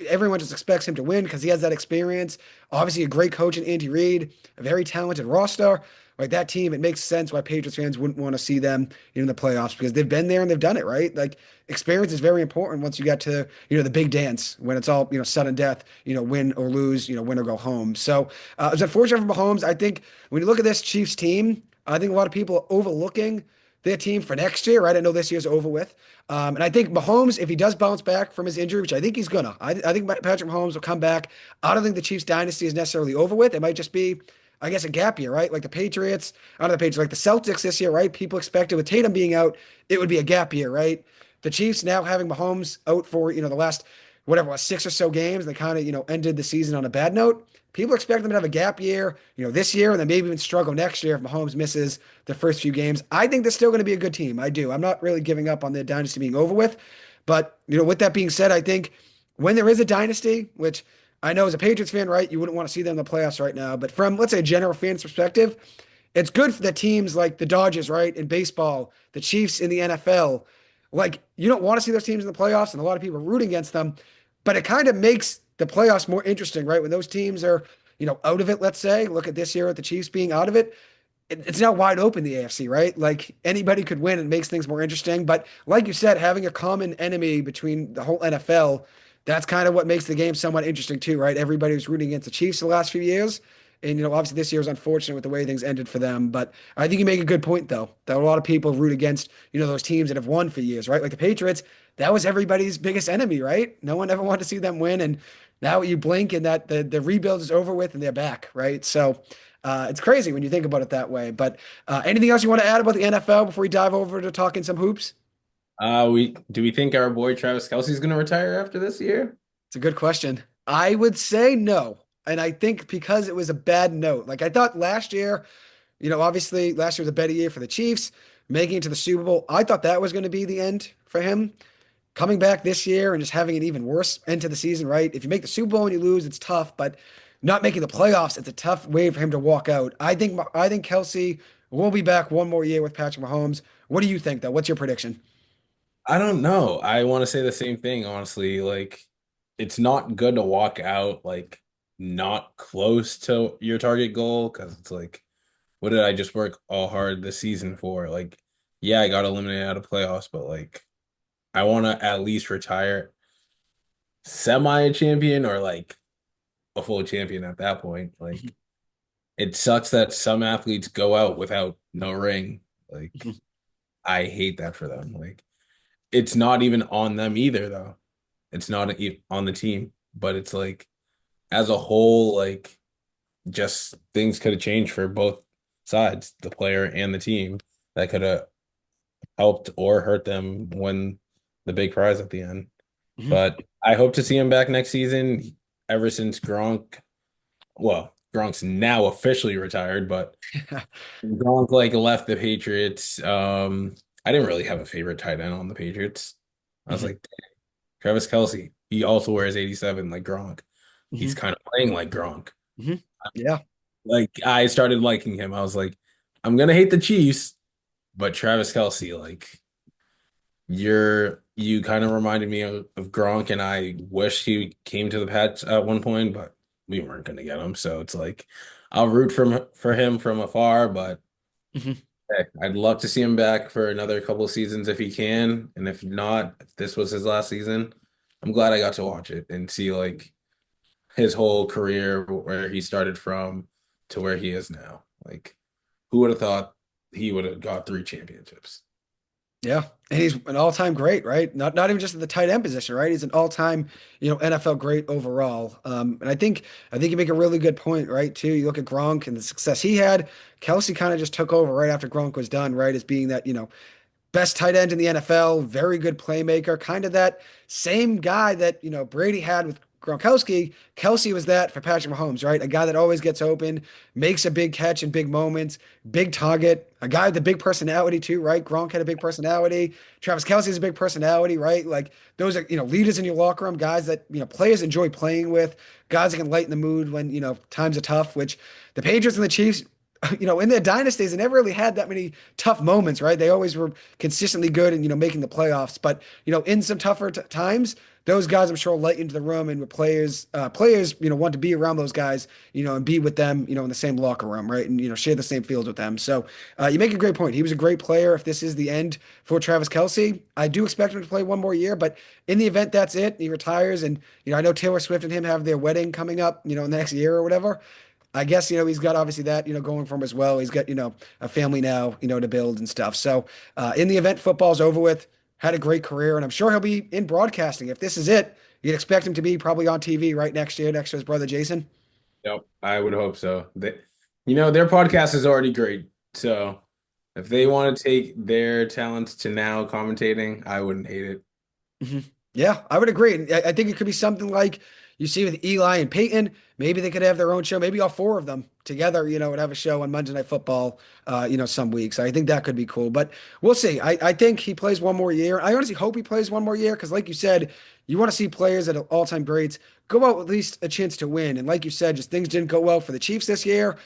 everyone just expects him to win because he has that experience. Obviously, a great coach in Andy Reid, a very talented roster. Like that team, it makes sense why Patriots fans wouldn't want to see them in the playoffs because they've been there and they've done it, right? Like experience is very important once you get to, the big dance when it's all, sudden death, win or lose, win or go home. So it's unfortunate for Mahomes. I think when you look at this Chiefs team, I think a lot of people are overlooking their team for next year, right? I know this year's over with. And I think Mahomes, if he does bounce back from his injury, which I think he's gonna, I think Patrick Mahomes will come back. I don't think the Chiefs dynasty is necessarily over with. It might just be, I guess, a gap year, right? Like the Patriots, not the Patriots, like the Celtics this year, right? People expected with Tatum being out, it would be a gap year, right? The Chiefs now having Mahomes out for, the last, whatever, six or so games, they kind of, ended the season on a bad note. People expect them to have a gap year, this year, and then maybe even struggle next year if Mahomes misses the first few games. I think they're still going to be a good team. I do. I'm not really giving up on their dynasty being over with. But, with that being said, I think when there is a dynasty, which I know as a Patriots fan, right, you wouldn't want to see them in the playoffs right now. But from, let's say, a general fan's perspective, it's good for the teams like the Dodgers, right, in baseball, the Chiefs in the NFL. Like, you don't want to see those teams in the playoffs, and a lot of people are rooting against them, but it kind of makes the playoffs more interesting, right? When those teams are, out of it, let's say, look at this year with the Chiefs being out of it. It's now wide open, the AFC, right? Like anybody could win and makes things more interesting. But like you said, having a common enemy between the whole NFL, that's kind of what makes the game somewhat interesting too, right? Everybody was rooting against the Chiefs the last few years. And, obviously this year was unfortunate with the way things ended for them. But I think you make a good point, though, that a lot of people root against, those teams that have won for years, right? Like the Patriots, that was everybody's biggest enemy, right? No one ever wanted to see them win. And now you blink and that the rebuild is over with and they're back, right? So it's crazy when you think about it that way. But anything else you want to add about the NFL before we dive over to talking some hoops? We think our boy Travis Kelce is gonna retire after this year? It's a good question. I would say no. And I think because it was a bad note. Like I thought last year, obviously last year was a better year for the Chiefs, making it to the Super Bowl. I thought that was going to be the end for him. Coming back this year and just having an even worse end to the season, right? If you make the Super Bowl and you lose, it's tough, but not making the playoffs, it's a tough way for him to walk out. I think Kelsey will be back one more year with Patrick Mahomes. What do you think though? What's your prediction? I don't know. I want to say the same thing, honestly. Like, it's not good to walk out like not close to your target goal because it's like, what did I just work all hard this season for? Like, yeah, I got eliminated out of playoffs, but like, I want to at least retire semi champion or like a full champion at that point. Like, it sucks that some athletes go out without no ring. Like, I hate that for them. Like, it's not even on them either, though. It's not on the team, but it's like as a whole, like just things could have changed for both sides, the player and the team. That could have helped or hurt them win the big prize at the end. Mhm. But I hope to see him back next season. Ever since Gronk's now officially retired, but Gronk like left the Patriots. I didn't really have a favorite tight end on the Patriots. I was Mhm. like, Travis Kelce, he also wears 87 like Gronk. He's Mhm. kind of playing like Gronk. Mhm. Yeah. Like I started liking him. I was like, I'm gonna hate the Chiefs, but Travis Kelce, like you kind of reminded me of Gronk, and I wish he came to the Pats at one point, but we weren't gonna get him. So it's like I'll root for him from afar, but Mhm. heck, I'd love to see him back for another couple of seasons if he can. And if not, if this was his last season, I'm glad I got to watch it and see like his whole career, where he started from to where he is now. Like, who would have thought he would have got three championships? Yeah. And he's an all-time great, right? Not even just at the tight end position, right? He's an all-time, NFL great overall. And I think you make a really good point, right? Too. You look at Gronk and the success he had. Kelsey kind of just took over right after Gronk was done, right? As being that, best tight end in the NFL, very good playmaker, kind of that same guy that, Brady had with Gronkowski. Kelsey was that for Patrick Mahomes, right? A guy that always gets open, makes a big catch in big moments, big target, a guy with a big personality too, right? Gronk had a big personality. Travis Kelce has a big personality, right? Like those are, leaders in your locker room, guys that, players enjoy playing with, guys that can lighten the mood when, times are tough, which the Patriots and the Chiefs in their dynasties, they never really had that many tough moments, right? They always were consistently good and, making the playoffs. But, in some tougher times, those guys, I'm sure, light into the room and with players, want to be around those guys, and be with them, in the same locker room, right? And, share the same field with them. So you make a great point. He was a great player. If this is the end for Travis Kelce, I do expect him to play one more year. But in the event that's it, he retires. And, I know Taylor Swift and him have their wedding coming up, in the next year or whatever. I guess, he's got obviously that, going for him as well. He's got, a family now, to build and stuff. So in the event football's over with, had a great career, and I'm sure he'll be in broadcasting. If this is it, you'd expect him to be probably on TV right next year, next to his brother Jayson. Yep, I would hope so. Their podcast is already great. So if they want to take their talents to now commentating, I wouldn't hate it. Mhm. Yeah, I would agree. And I think it could be something like you see with Eli and Peyton. Maybe they could have their own show. Maybe all four of them together, would have a show on Monday Night Football, some weeks. I think that could be cool. But we'll see. I think he plays one more year. I honestly hope he plays one more year because, like you said, you want to see players at all-time greats go out with at least a chance to win. And like you said, just things didn't go well for the Chiefs this year.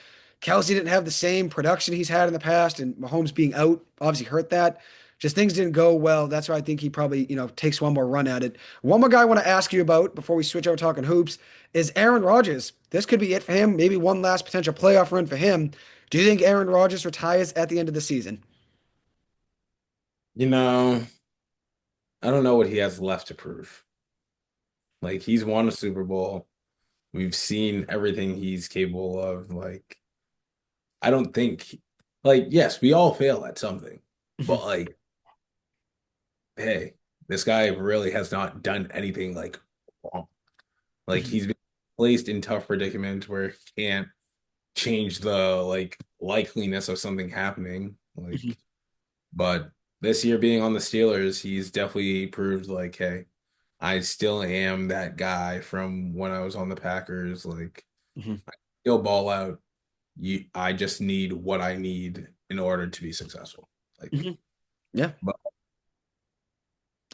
Kelce didn't have the same production he's had in the past, and Mahomes being out obviously hurt that. Just things didn't go well. That's why I think he probably, takes one more run at it. One more guy I want to ask you about before we switch over talking hoops is Aaron Rodgers. This could be it for him. Maybe one last potential playoff run for him. Do you think Aaron Rodgers retires at the end of the season? You know, I don't know what he has left to prove. Like he's won a Super Bowl. We've seen everything he's capable of. Like I don't think yes, we all fail at something. But hey, this guy really has not done anything wrong. Like he's been placed in tough predicaments where he can't change the likeliness of something happening. But this year being on the Steelers, he's definitely proved hey, I still am that guy from when I was on the Packers. I still ball out. I just need what I need in order to be successful. Yeah. But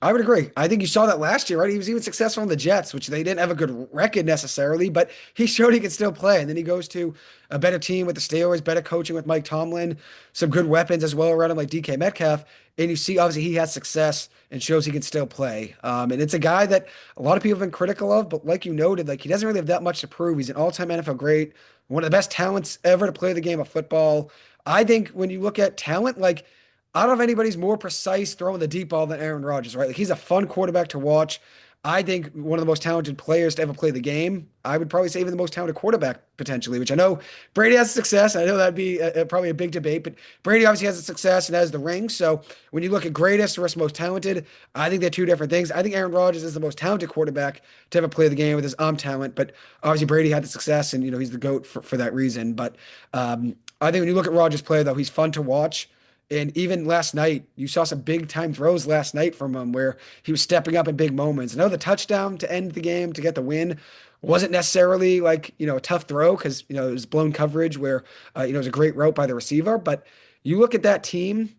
I would agree. I think you saw that last year, right? He was even successful in the Jets, which they didn't have a good record necessarily, but he showed he could still play. And then he goes to a better team with the Steelers, better coaching with Mike Tomlin, some good weapons as well around him, like DK Metcalf. And you see, obviously, he has success and shows he can still play. And it's a guy that a lot of people have been critical of, but like you noted, he doesn't really have that much to prove. He's an all-time NFL great, one of the best talents ever to play the game of football. I think when you look at talent, I don't know if anybody's more precise throwing the deep ball than Aaron Rodgers, right? He's a fun quarterback to watch. I think one of the most talented players to ever play the game. I would probably say even the most talented quarterback potentially, which I know Brady has success. I know that'd be probably a big debate, but Brady obviously has the success and has the ring. So when you look at greatest versus most talented, I think they're two different things. I think Aaron Rodgers is the most talented quarterback to ever play the game with his arm talent, but obviously Brady had the success and he's the GOAT for that reason. But I think when you look at Rodgers play though, he's fun to watch. And even last night, you saw some big time throws last night from him where he was stepping up in big moments. I know the touchdown to end the game to get the win wasn't necessarily a tough throw because, it was blown coverage where, it was a great route by the receiver. But you look at that team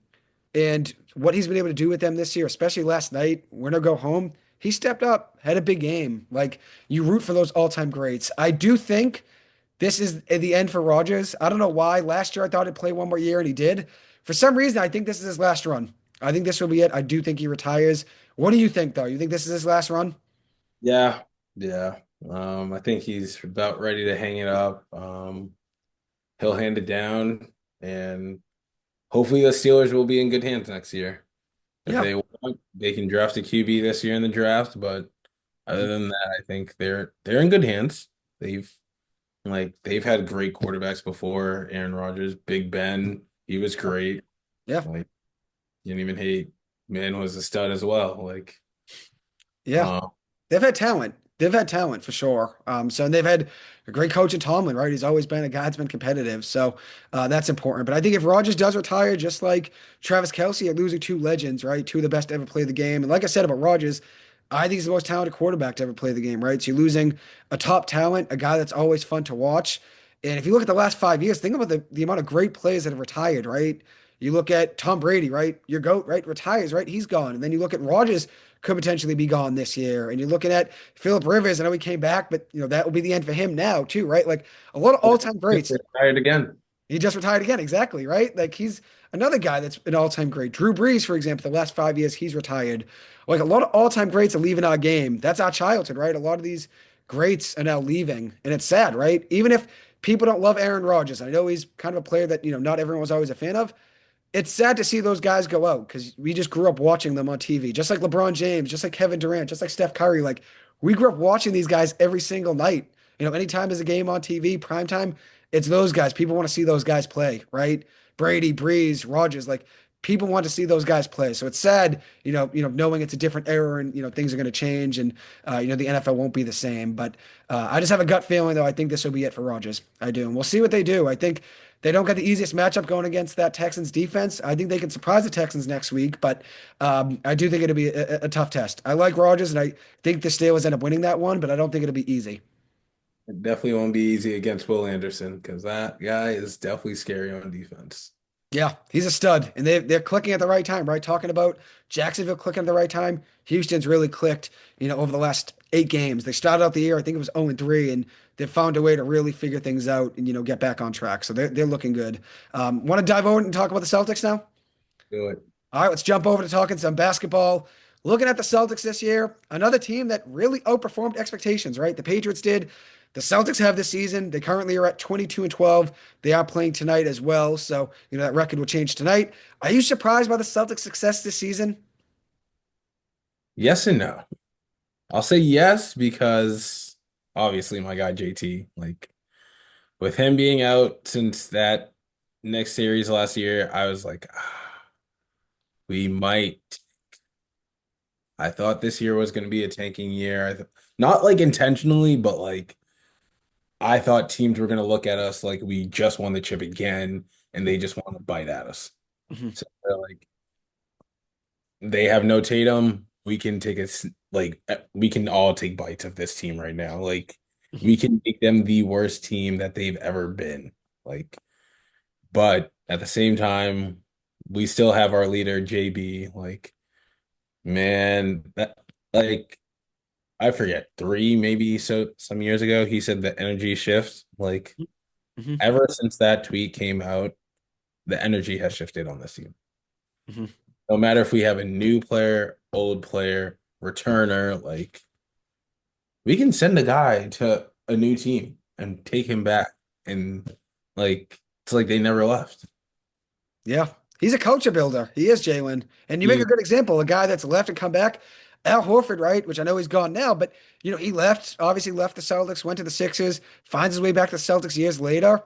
and what he's been able to do with them this year, especially last night, win or go home, he stepped up, had a big game. You root for those all-time greats. I do think this is the end for Rodgers. I don't know why. Last year I thought he'd play one more year and he did. For some reason, I think this is his last run. I think this will be it. I do think he retires. What do you think, though? You think this is his last run? yeah, yeah. I think he's about ready to hang it up. He'll hand it down, and hopefully the Steelers will be in good hands next year. If Yeah. they want, they can draft a QB this year in the draft, but other than that, I think they're in good hands. They've they've had great quarterbacks before. Aaron Rodgers, Big Ben, he was great. Yeah. Like you didn't even hate. Man was a stud as well. Yeah. Uh, They've had talent. They've had talent for sure. So and they've had a great coach in Tomlin, right? He's always been a guy that's been competitive. So that's important. But I think if Rodgers does retire, just like Travis Kelce, you're losing two legends, right? Two of the best to ever play the game. And like I said about Rodgers, I think he's the most talented quarterback to ever play the game, right? So you're losing a top talent, a guy that's always fun to watch. And if you look at the last 5 years, think about the amount of great players that have retired, right? You look at Tom Brady, right? Your GOAT, right? Retires, right? He's gone. And then you look at Rodgers could potentially be gone this year. And you're looking at Philip Rivers. I know he came back, but that will be the end for him now, too, right? A lot of all-time greats. retired again. He just retired again, exactly, right? He's another guy that's an all-time great. Drew Brees, for example, the last 5 years, he's retired. A lot of all-time greats are leaving our game. That's our childhood, right? A lot of these greats are now leaving, and it's sad, right? Even if people don't love Aaron Rodgers, I know he's kind of a player that, not everyone was always a fan of. It's sad to see those guys go out because we just grew up watching them on TV, just like LeBron James, just like Kevin Durant, just like Steph Curry. We grew up watching these guys every single night. Anytime there's a game on TV, prime time, It's those guys. People want to see those guys play, right? Brady, Breeze, Rodgers, like people want to see those guys play. So it's sad, knowing it's a different era and things are going to change and the NFL won't be the same. But I just have a gut feeling though. I think this will be it for Rodgers. I do, and we'll see what they do. I think they don't get the easiest matchup going against that Texans defense. I think they can surprise the Texans next week, but I do think it'll be a tough test. I like Rodgers, and I think the Steelers end up winning that one, but I don't think it'll be easy. It definitely won't be easy against Will Anderson because that guy is definitely scary on defense. Yeah, he's a stud, and they're clicking at the right time, right? Talking about Jacksonville clicking at the right time. Houston's really clicked, over the last 8 games. They started out the year, I think it was 0-3, and they've found a way to really figure things out and get back on track. So they're looking good. Want to dive over and talk about the Celtics now? Do it. All right, let's jump over to talking some basketball. Looking at the Celtics this year, another team that really outperformed expectations, right? The Patriots did. The Celtics have this season. They currently are at 22-12. They are playing tonight as well. So, that record will change tonight. Are you surprised by the Celtics' success this season? Yes and no. I'll say yes because obviously my guy JT, like with him being out since that next series last year, I was like, we might. I thought this year was going to be a tanking year. Not like intentionally, but like I thought teams were going to look at us like we just won the chip again and they just want to bite at us. Mhm, So they're like, they have no Tatum. We can take we can all take bites of this team right now. Like we mhm. can make them the worst team that they've ever been. Like, but at the same time, we still have our leader, JB. Like, man, that like I forget, three, maybe some years ago, he said the energy shifts. Like Mhm, ever since that tweet came out, the energy has shifted on this team. mhm, No matter if we have a new player, old player, returner, like we can send a guy to a new team and take him back. And like it's like they never left. Yeah, he's a culture builder. He is Jalen, and you make a He good example. A guy that's left and come back. Al Horford, right? Which I know he's gone now, but he left. Obviously, left the Celtics, went to the Sixers, finds his way back to the Celtics years later,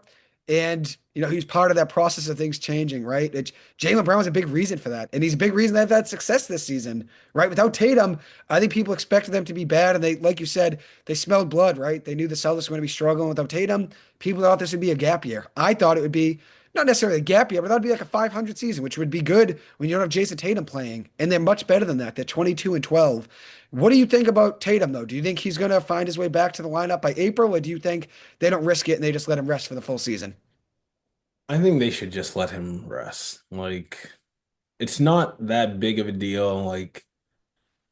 and he's part of that process of things changing, right? Jalen Brown was a big reason for that, and he's a big reason they've had success this season, right? Without Tatum, I think people expected them to be bad, and they, like you said, they smelled blood, right? They knew the Celtics were going to be struggling without Tatum. People thought this would be a gap year. I thought it would be not necessarily a gap year, but that'd be like a 500 season, which would be good when you don't have Jayson Tatum playing. And they're much better than that. They're 22-12. What do you think about Tatum, though? Do you think he's going to find his way back to the lineup by April, or do you think they don't risk it and they just let him rest for the full season? I think they should just let him rest. Like it's not that big of a deal. Like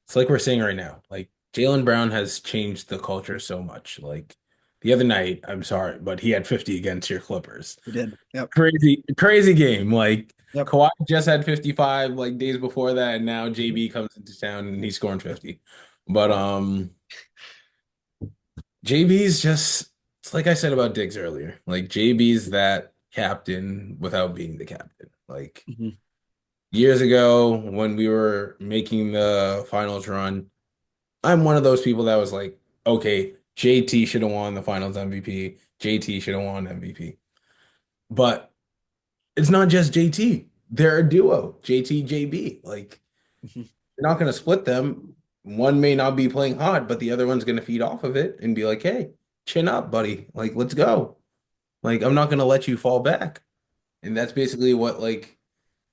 it's like we're saying right now. Like Jalen Brown has changed the culture so much. Like the other night, I'm sorry, but he had 50 against your Clippers. He did. Yep. Crazy, crazy game. Like Yep. Kawhi just had 55 like days before that, and now JB comes into town and he's scoring 50. But JB's just it's like I said about Diggs earlier. Like JB's that captain without being the captain. Like Mhm. years ago when we were making the finals run, I'm one of those people that was like, okay, JT should have won the finals MVP. JT should have won MVP. But it's not just JT. They're a duo, JT, JB. Like, Mhm. you're not going to split them. One may not be playing hot, but the other one's going to feed off of it and be like, hey, chin up, buddy. Like, let's go. Like, I'm not going to let you fall back. And that's basically what, like,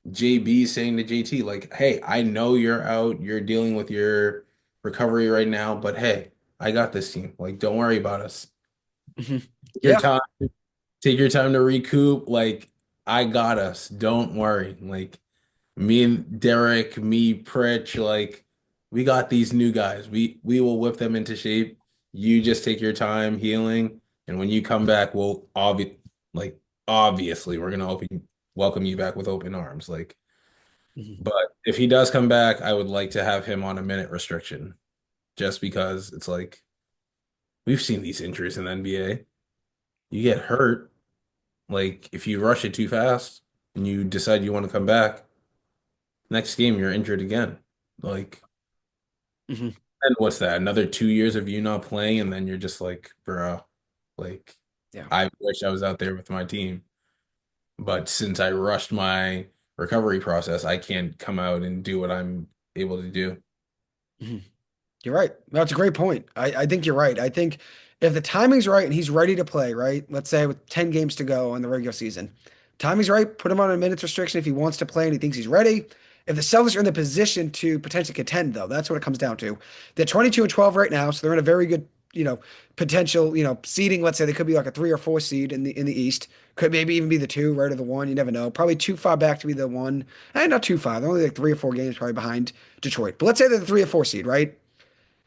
JB is saying to JT, like, hey, I know you're out. You're dealing with your recovery right now, but hey, I got this team. Like, don't worry about us. Mhm. Your Yeah. time. Take your time to recoup. Like, I got us. Don't worry. Like, me and Derek, me, Pritch, like, we got these new guys. We will whip them into shape. You just take your time healing, and when you come back, like obviously we're gonna welcome you back with open arms. Like, Mhm. but if he does come back, I would like to have him on a minute restriction, just because it's like we've seen these injuries in the NBA. You get hurt. Like if you rush it too fast and you decide you want to come back, next game you're injured again. Like, Mhm. and what's that? Another 2 years of you not playing, and then you're just like, bro, like, Yeah. I wish I was out there with my team. But since I rushed my recovery process, I can't come out and do what I'm able to do. Mhm. You're right. That's a great point. I think you're right. I think if the timing's right and he's ready to play, right? Let's say with 10 games to go in the regular season, timing's right, put him on a minutes restriction if he wants to play and he thinks he's ready. If the Celtics are in the position to potentially contend, though, that's what it comes down to. They're 22 and 12 right now, so they're in a very good, potential, seeding. Let's say they could be like a 3 or 4 seed in the East. Could maybe even be the two, right, or the one. You never know. Probably too far back to be the one. Not too far. They're only like 3 or 4 games probably behind Detroit. But let's say they're the 3 or 4 seed, right?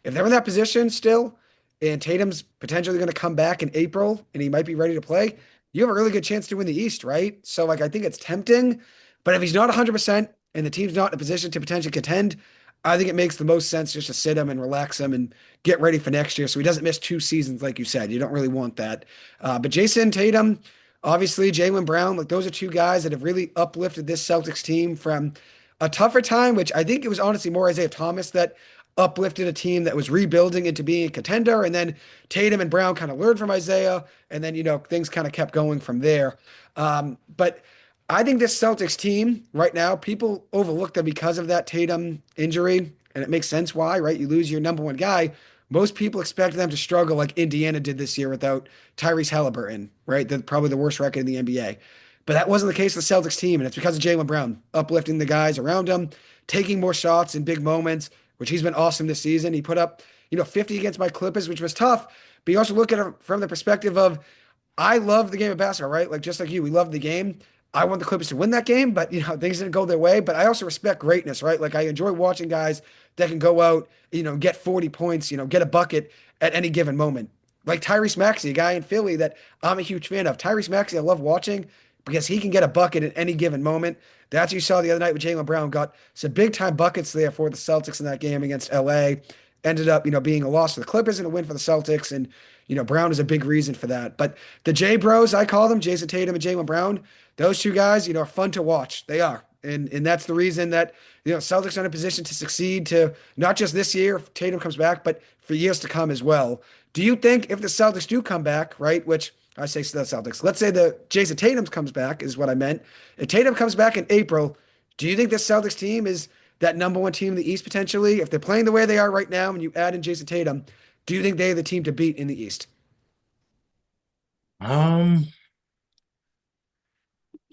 If they're in that position still, and Tatum's potentially going to come back in April and he might be ready to play, you have a really good chance to win the East, right? So, like, I think it's tempting, but if he's not 100% and the team's not in a position to potentially contend, I think it makes the most sense just to sit him and relax him and get ready for next year so he doesn't miss 2 seasons, like you said. You don't really want that. But Jayson Tatum, obviously, Jaylen Brown, like, those are two guys that have really uplifted this Celtics team from a tougher time, which I think it was honestly more Isaiah Thomas that uplifted a team that was rebuilding into being a contender. And then Tatum and Brown kind of learned from Isaiah. And then, things kind of kept going from there. But I think this Celtics team right now, people overlook them because of that Tatum injury. And it makes sense why, right? You lose your number one guy. Most people expect them to struggle like Indiana did this year without Tyrese Halliburton, right? Probably the worst record in the NBA. But that wasn't the case with the Celtics team. And it's because of Jaylen Brown uplifting the guys around him, taking more shots in big moments, which he's been awesome this season. He put up, 50 against my Clippers, which was tough. But you also look at it from the perspective of, I love the game of basketball, right? Like just like you, we love the game. I want the Clippers to win that game, but things didn't go their way. But I also respect greatness, right? Like I enjoy watching guys that can go out, get 40 points, get a bucket at any given moment. Like Tyrese Maxey, a guy in Philly that I'm a huge fan of. Tyrese Maxey, I love watching because he can get a bucket at any given moment. That's what you saw the other night with Jaylen Brown. Got some big time buckets there for the Celtics in that game against LA. Ended up, being a loss for the Clippers and a win for the Celtics. And, Brown is a big reason for that. But the J Bros, I call them, Jayson Tatum and Jaylen Brown, those two guys, are fun to watch. They are. And that's the reason that, Celtics are in a position to succeed to not just this year if Tatum comes back, but for years to come as well. Do you think if the Celtics do come back, right, which I say the Celtics, let's say the Jayson Tatum comes back is what I meant. If Tatum comes back in April, do you think the Celtics team is that number one team in the East potentially? If they're playing the way they are right now and you add in Jayson Tatum, do you think they're the team to beat in the East? Um,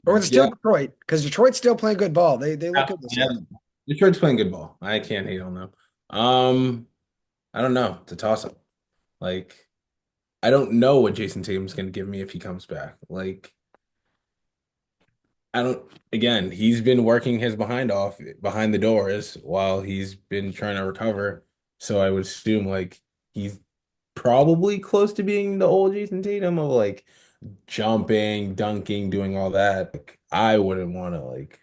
Or is it still yeah, Detroit? Because Detroit's still playing good ball. They look good this yeah, year. Detroit's playing good ball. I can't hate on them. Um, I don't know. It's a toss-up. Like, I don't know what Jason Tatum's going to give me if he comes back. Like, I don't, again, he's been working his behind off behind the doors while he's been trying to recover. So I would assume like he's probably close to being the old Jason Tatum of like jumping, dunking, doing all that. Like, I wouldn't want to like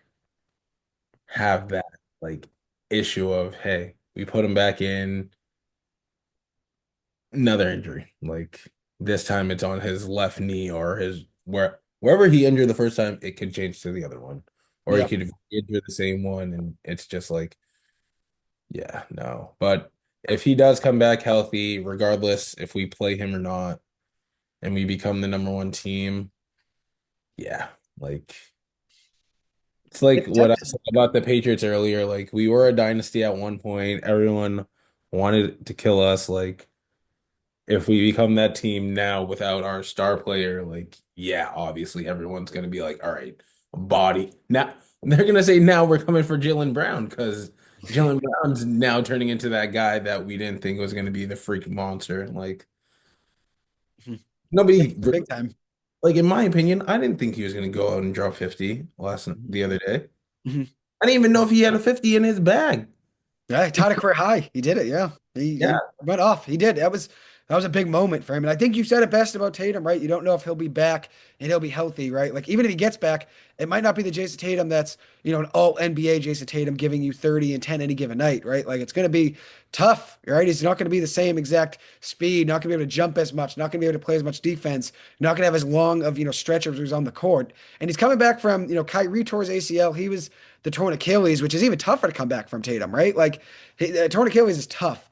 have that like issue of, hey, we put him back in another injury. Like this time it's on his left knee or his wherever he injured the first time, it could change to the other one. Or he Yeah. could injure the same one and it's just like, yeah, no. But if he does come back healthy, regardless if we play him or not, and we become the number one team, yeah, like it's like It's what I tempting. said about the Patriots earlier. Like we were a dynasty at one point. Everyone wanted to kill us. Like if we become that team now without our star player, like, yeah, obviously everyone's gonna be like, all right, body. Now they're gonna say now we're coming for Jaylen Brown because Jaylen Brown's now turning into that guy that we didn't think was gonna be the freak monster. Like Yeah, nobody big time. like in my opinion, I didn't think he was gonna go out and drop 50 the other day. Mhm. I didn't even know if he had a 50 in his bag. Yeah, he tied a career high. He did it. Yeah, he Yeah. went off. He did. That was a big moment for him. And I think you said it best about Tatum, right? You don't know if he'll be back and he'll be healthy, right? Like even if he gets back, it might not be the Jason Tatum that's an All NBA Jason Tatum giving you 30 and 10 any given night, right? Like it's going to be tough, right? He's not going to be the same exact speed, not going to be able to jump as much, not going to be able to play as much defense, not going to have as long of stretches as he was on the court. And he's coming back from Kyrie tore his ACL. He was the torn Achilles, which is even tougher to come back from Tatum, right? Like torn Achilles is tough.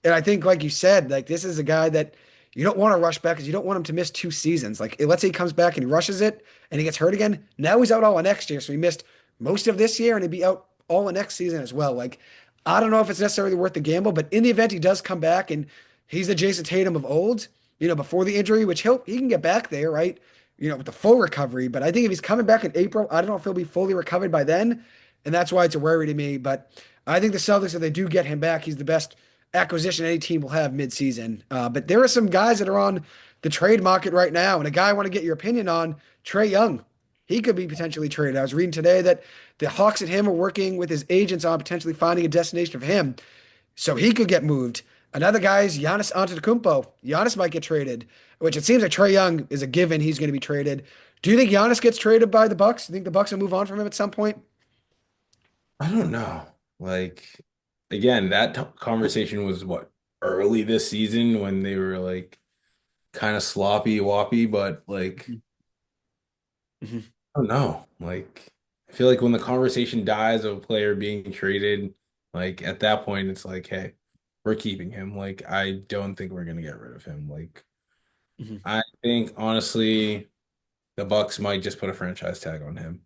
And I think, like you said, like this is a guy that you don't want to rush back because you don't want him to miss 2 seasons. Like, let's say he comes back and he rushes it and he gets hurt again. Now he's out all of next year. So he missed most of this year and he'd be out all of next season as well. Like, I don't know if it's necessarily worth the gamble, but in the event he does come back and he's the Jayson Tatum of old, before the injury, which he can get back there, right? With the full recovery. But I think if he's coming back in April, I don't know if he'll be fully recovered by then. And that's why it's a worry to me. But I think the Celtics, if they do get him back, he's the best acquisition any team will have midseason. But there are some guys that are on the trade market right now. And a guy I want to get your opinion on, Trae Young. He could be potentially traded. I was reading today that the Hawks and him are working with his agents on potentially finding a destination for him. So he could get moved. Another guy is Giannis Antetokounmpo. Giannis might get traded, which it seems like Trae Young is a given he's going to be traded. Do you think Giannis gets traded by the Bucks? Do you think the Bucks will move on from him at some point? I don't know. Like, again, that conversation was what, early this season when they were like kind of sloppy, woppy, but like, Mhm. I don't know. Like, I feel like when the conversation dies of a player being traded, like at that point, it's like, hey, we're keeping him. Like, I don't think we're gonna get rid of him. Like, Mhm. I think honestly, the Bucks might just put a franchise tag on him.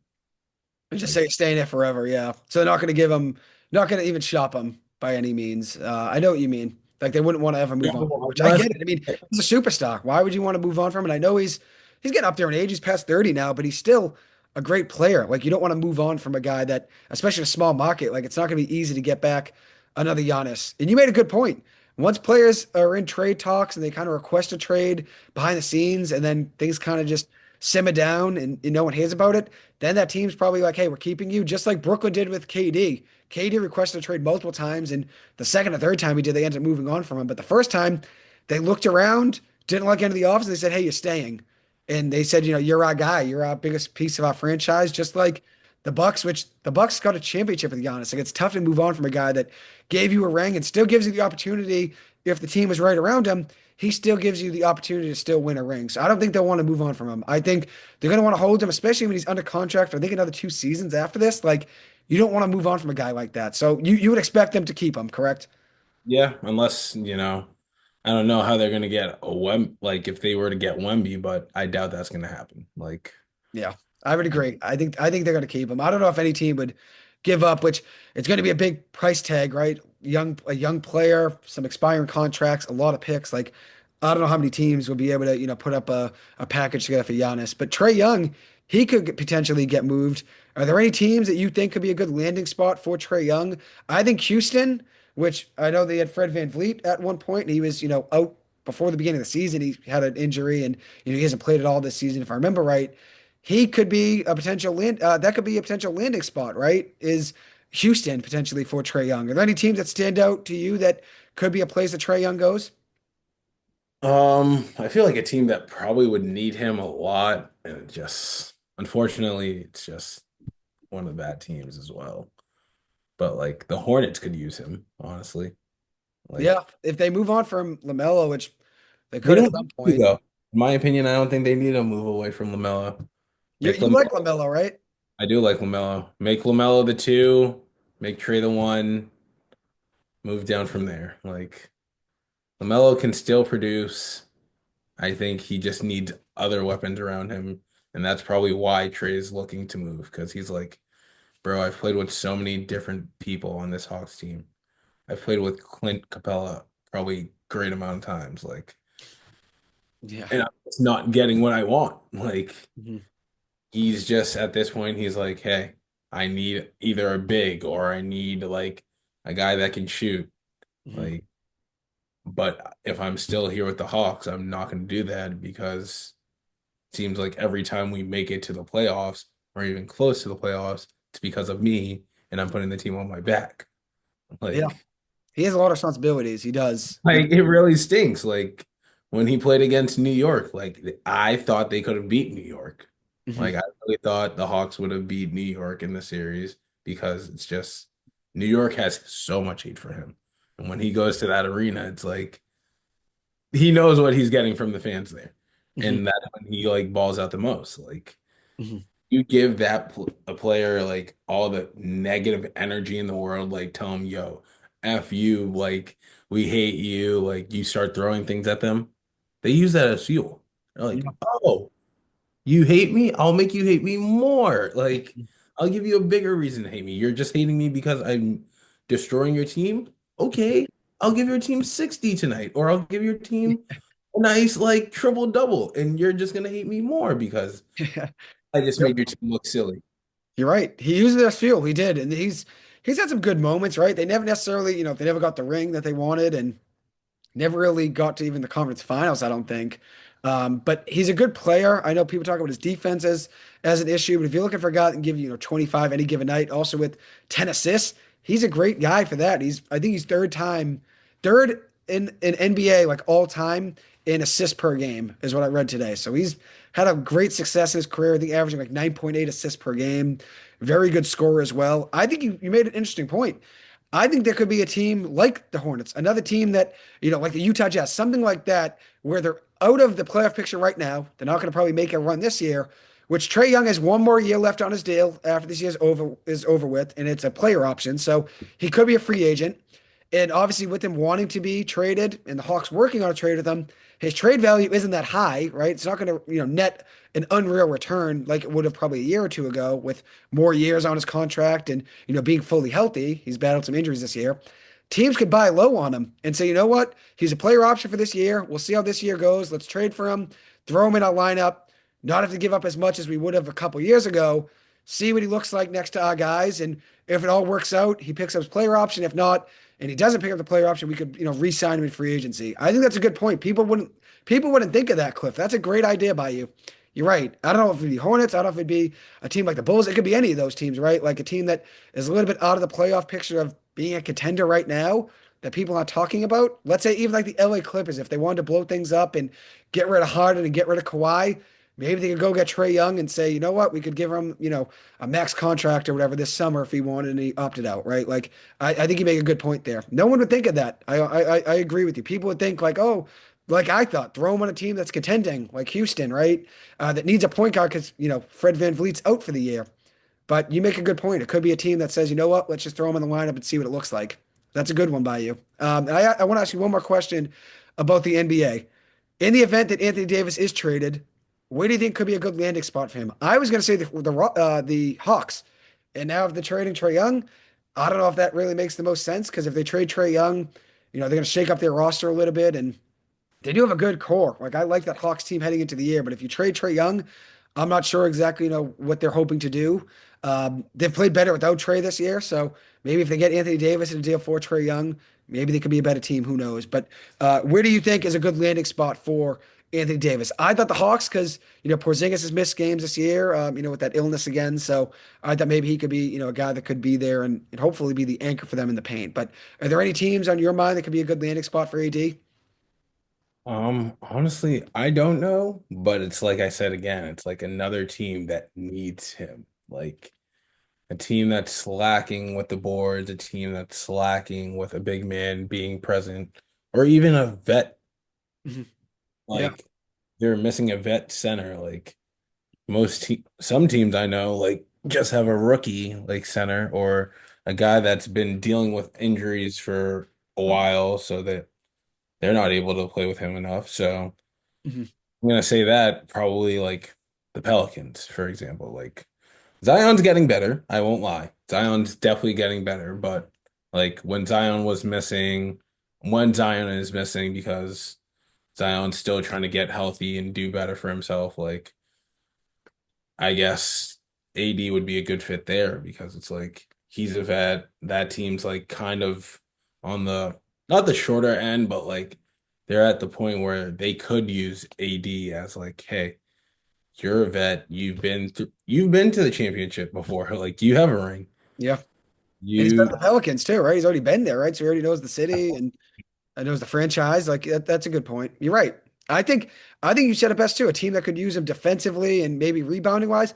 And just Like, say staying there forever, yeah. So they're not going to give him, not going to even shop him by any means. I know what you mean. Like they wouldn't want to ever move on from him, which I unless get it. I mean, he's a superstar. Why would you want to move on from him? And I know he's getting up there in age. He's past 30 now, but he's still a great player. Like you don't want to move on from a guy that, especially in a small market, like it's not going to be easy to get back another Giannis. And you made a good point. Once players are in trade talks and they kind of request a trade behind the scenes, and then things kind of just simmer down and no one hears about it, then that team's probably like, hey, we're keeping you, just like Brooklyn did with KD. KD requested a trade multiple times, and the second or third time he did, they ended up moving on from him. But the first time, they looked around, didn't like into the office. They said, hey, you're staying. And they said, you're our guy. You're our biggest piece of our franchise, just like the Bucks, which the Bucks got a championship with Giannis. Like it's tough to move on from a guy that gave you a ring and still gives you the opportunity if the team is right around him. He still gives you the opportunity to still win a ring. So I don't think they'll want to move on from him. I think they're going to want to hold him, especially when he's under contract for I think another 2 seasons after this. Like you don't want to move on from a guy like that. So you would expect them to keep him, correct? yeah, unless, I don't know how they're gonna get a Wem like if they were to get Wemby, but I doubt that's gonna happen. Like, Yeah, I would agree. I think they're going to keep him. I don't know if any team would give up, which it's going to be a big price tag, right? A young player, some expiring contracts, a lot of picks. Like I don't know how many teams will be able to, put up a package together for Giannis. But Trae Young, he could potentially get moved. Are there any teams that you think could be a good landing spot for Trae Young? I think Houston, which I know they had Fred VanVleet at one point, and he was, out before the beginning of the season. He had an injury, and he hasn't played at all this season, if I remember right. He could be a potential land. That could be a potential landing spot, right? Is Houston potentially for Trae Young? Are there any teams that stand out to you that could be a place that Trae Young goes? I feel like a team that probably would need him a lot, and it just unfortunately, it's just one of the bad teams as well. But like the Hornets could use him, honestly. Yeah, Like if they move on from LaMelo, which they they could at don't some need to point. go. In my opinion, I don't think they need to move away from LaMelo. You Make you like LaMelo. LaMelo, right? I do like LaMelo. Make LaMelo the two. Make Trey the one. Move down from there. Like LaMelo can still produce. I think he just needs other weapons around him, and that's probably why Trey is looking to move because he's like, bro, I've played with so many different people on this Hawks team. I've played with Clint Capella probably a great amount of times, like, Yeah. and I'm just not getting what I want. Like, Mhm. he's just at this point, he's like, hey, I need either a big or I need like a guy that can shoot. Mhm. Like, but if I'm still here with the Hawks, I'm not going to do that because it seems like every time we make it to the playoffs or even close to the playoffs, it's because of me and I'm putting the team on my back. Yeah. Like, He has a lot of responsibilities. He does. like it really stinks. Like when he played against New York, like I thought they could have beat New York. Like Mhm. I really thought the Hawks would have beat New York in the series because it's just New York has so much hate for him. And when he goes to that arena, it's like he knows what he's getting from the fans there. Mhm. And that's when he like balls out the most. Like Mhm. you give a player like all the negative energy in the world, like tell him, yo, F you, like we hate you, like you start throwing things at them, They use that as fuel. They're like, Yeah. oh, you hate me? I'll make you hate me more. Like, I'll give you a bigger reason to hate me. You're just hating me because I'm destroying your team? Okay, I'll give your team 60 tonight, or I'll give your team a nice like triple double, and you're just gonna hate me more because I just Yep. made your team look silly. You're right. He used it as fuel. He did, and he's had some good moments, right? They never necessarily, they never got the ring that they wanted, and never really got to even the conference finals, I don't think. But he's a good player. I know people talk about his defense as an issue, but if you're looking for a guy that can give you, 25 any given night, also with 10 assists, he's a great guy for that. I think he's third in NBA like all time in assists per game is what I read today. So he's had a great success in his career. I think averaging like 9.8 assists per game. Very good scorer as well. I think you made an interesting point. I think there could be a team like the Hornets, another team that, like the Utah Jazz, something like that, where they're out of the playoff picture right now. They're not going to probably make a run this year, which Trae Young has one more year left on his deal after this year is over with, and it's a player option. So he could be a free agent. And obviously, with him wanting to be traded and the Hawks working on a trade with him, his trade value isn't that high, right? It's not going to, net an unreal return like it would have probably a year or two ago with more years on his contract and, being fully healthy. He's battled some injuries this year. Teams could buy low on him and say, you know what? He's a player option for this year. We'll see how this year goes. Let's trade for him, throw him in our lineup, not have to give up as much as we would have a couple years ago, see what he looks like next to our guys. And if it all works out, he picks up his player option. If not, and he doesn't pick up the player option, we could, re-sign him in free agency. I think that's a good point. People wouldn't think of that, Cliff. That's a great idea by you. You're right. I don't know if it'd be Hornets. I don't know if it'd be a team like the Bulls. It could be any of those teams, right? Like a team that is a little bit out of the playoff picture of being a contender right now that people aren't talking about. Let's say even like the LA Clippers, if they wanted to blow things up and get rid of Harden and get rid of Kawhi, maybe they could go get Trae Young and say, you know what, we could give him, a max contract or whatever this summer if he wanted and he opted out, right? Like I think you make a good point there. No one would think of that. I agree with you. People would think like, oh, like I thought, throw him on a team that's contending, like Houston, right? That needs a point guard because, Fred VanVleet's out for the year. But you make a good point. It could be a team that says, you know what, let's just throw him in the lineup and see what it looks like. That's a good one by you. And I want to ask you one more question about the NBA. In the event that Anthony Davis is traded, where do you think could be a good landing spot for him? I was going to say the Hawks, and now if they're trading Trae Young, I don't know if that really makes the most sense because if they trade Trae Young, they're going to shake up their roster a little bit, and they do have a good core. Like I like that Hawks team heading into the year, but if you trade Trae Young, I'm not sure exactly, what they're hoping to do. They've played better without Trae this year, so maybe if they get Anthony Davis in a deal for Trae Young, maybe they could be a better team. Who knows? But where do you think is a good landing spot for Anthony Davis? I thought the Hawks, because Porzingis has missed games this year, with that illness again. So I thought maybe he could be, a guy that could be there and hopefully be the anchor for them in the paint. But are there any teams on your mind that could be a good landing spot for AD? Honestly, I don't know, but it's like I said again, it's like another team that needs him. Like a team that's slacking with the boards, a team that's slacking with a big man being present, or even a vet. Mhm. Yeah. Like they're missing a vet center. Like some teams I know, like just have a rookie like center or a guy that's been dealing with injuries for a while, so that they're not able to play with him enough. So Mhm. I'm gonna say that probably like the Pelicans, for example. Like Zion's getting better, I won't lie. Zion's definitely getting better, but like when Zion is missing because Zion's still trying to get healthy and do better for himself, like I guess AD would be a good fit there because it's like he's a vet. That team's like kind of on the not the shorter end, but like they're at the point where they could use AD as like, hey, you're a vet. You've been to the championship before. Like you have a ring. Yeah. And he's been You with the Pelicans too, right? He's already been there, right? So he already knows the city and knows the franchise. Like that's a good point. You're right. I think you said it best too. A team that could use him defensively and maybe rebounding wise.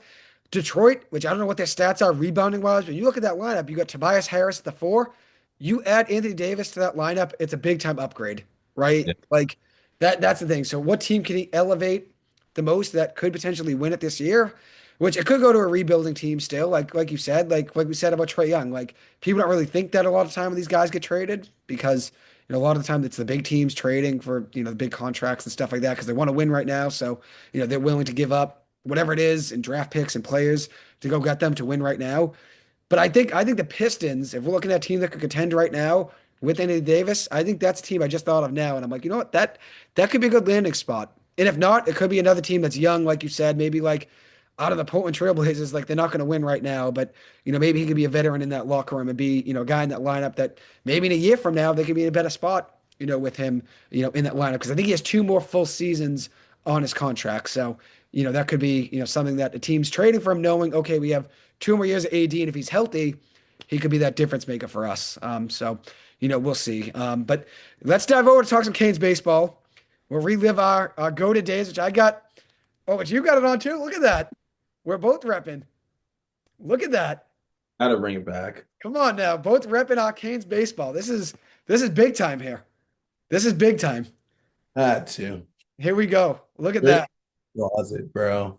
Detroit, which I don't know what their stats are rebounding wise, but you look at that lineup, you got Tobias Harris at the four. You add Anthony Davis to that lineup, it's a big time upgrade, right? Like that's the thing. So what team can he elevate the most that could potentially win it this year? which it could go to a rebuilding team still, like you said, like we said about Trae Young. Like people don't really think that a lot of time when these guys get traded because a lot of the time it's the big teams trading for the big contracts and stuff like that because they want to win right now. So they're willing to give up whatever it is in draft picks and players to go get them to win right now. But I think the Pistons, if we're looking at a team that could contend right now with Anthony Davis, I think that's a team I just thought of now. And I'm like, you know what? That could be a good landing spot. And if not, it could be another team that's young, like you said, maybe like out of the Portland Trailblazers, like they're not going to win right now, but maybe he could be a veteran in that locker room and be, a guy in that lineup that maybe in a year from now they could be in a better spot, with him, in that lineup. Because I think he has two more full seasons on his contract. So, that could be, something that the team's trading for him, knowing, okay, we have 2 more years of AD, and if he's healthy, he could be that difference maker for us. So, we'll see. But let's dive over to talk some Canes baseball. We'll relive our go-to days, which I got. Oh, but you got it on too. Look at that. We're both repping. Look at that. Gotta bring it back. Come on now, both repping our Canes baseball. This is big time here. This is big time. That too. Here we go. Look at Great that. closet, bro.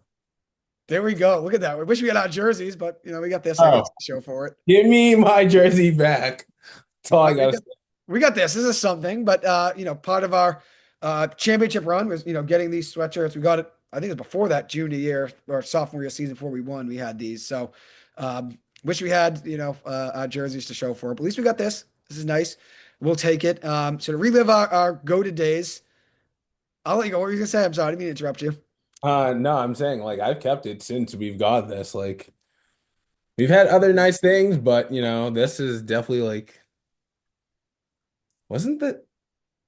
There we go. Look at that. We wish we had our jerseys, but we got this, I Oh, guess, to show for it. give me my jersey back. That's all I We gotta got, we got this. This is something, but part of our championship run was getting these sweatshirts. We got it. I think it was before that junior year or sophomore year season before we won. We had these. So wish we had our jerseys to show for it. But at least we got this. This is nice. We'll take it. So to relive our go-to days, I'll let you go. What were you gonna say? I'm sorry, I didn't mean to interrupt you. No, I'm saying like I've kept it since we've got this. Like we've had other nice things, but this is definitely like wasn't that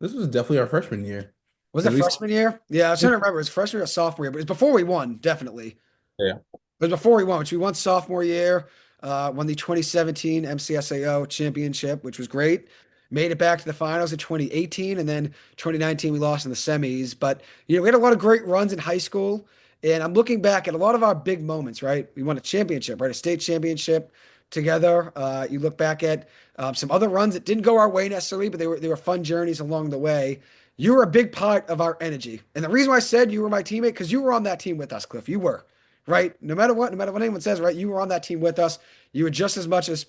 this was definitely our freshman year. Was it At least freshman year? Yeah, I was trying to remember. It was freshman or sophomore year, but it was before we won, definitely. yeah. But before we won, which we won sophomore year, won the 2017 MCSAO championship, which was great. Made it back to the finals in 2018, and then 2019 we lost in the semis. But we had a lot of great runs in high school, and I'm looking back at a lot of our big moments. Right, we won a championship, right, a state championship together. You look back at some other runs that didn't go our way necessarily, but they were fun journeys along the way. You were a big part of our energy, and the reason why I said you were my teammate because you were on that team with us, Cliff. You were right? No matter what anyone says, right? You were on that team with us. You were just as much as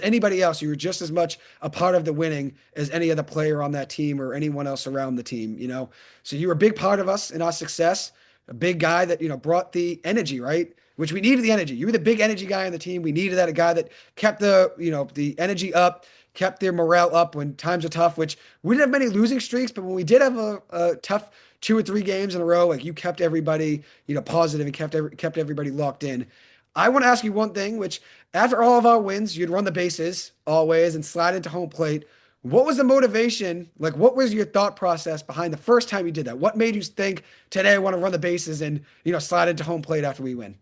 anybody else. You were just as much a part of the winning as any other player on that team or anyone else around the team, So you were a big part of us in our success, a big guy that, brought the energy, right? Which we needed the energy. You were the big energy guy on the team. We needed that, a guy that kept the energy up, kept their morale up when times are tough, which we didn't have many losing streaks, but when we did have a tough 2 or 3 games in a row, like you kept everybody, positive and kept everybody locked in. I want to ask you one thing, which after all of our wins, you'd run the bases always and slide into home plate. What was the motivation? Like, what was your thought process behind the first time you did that? What made you think today I want to run the bases and slide into home plate after we win?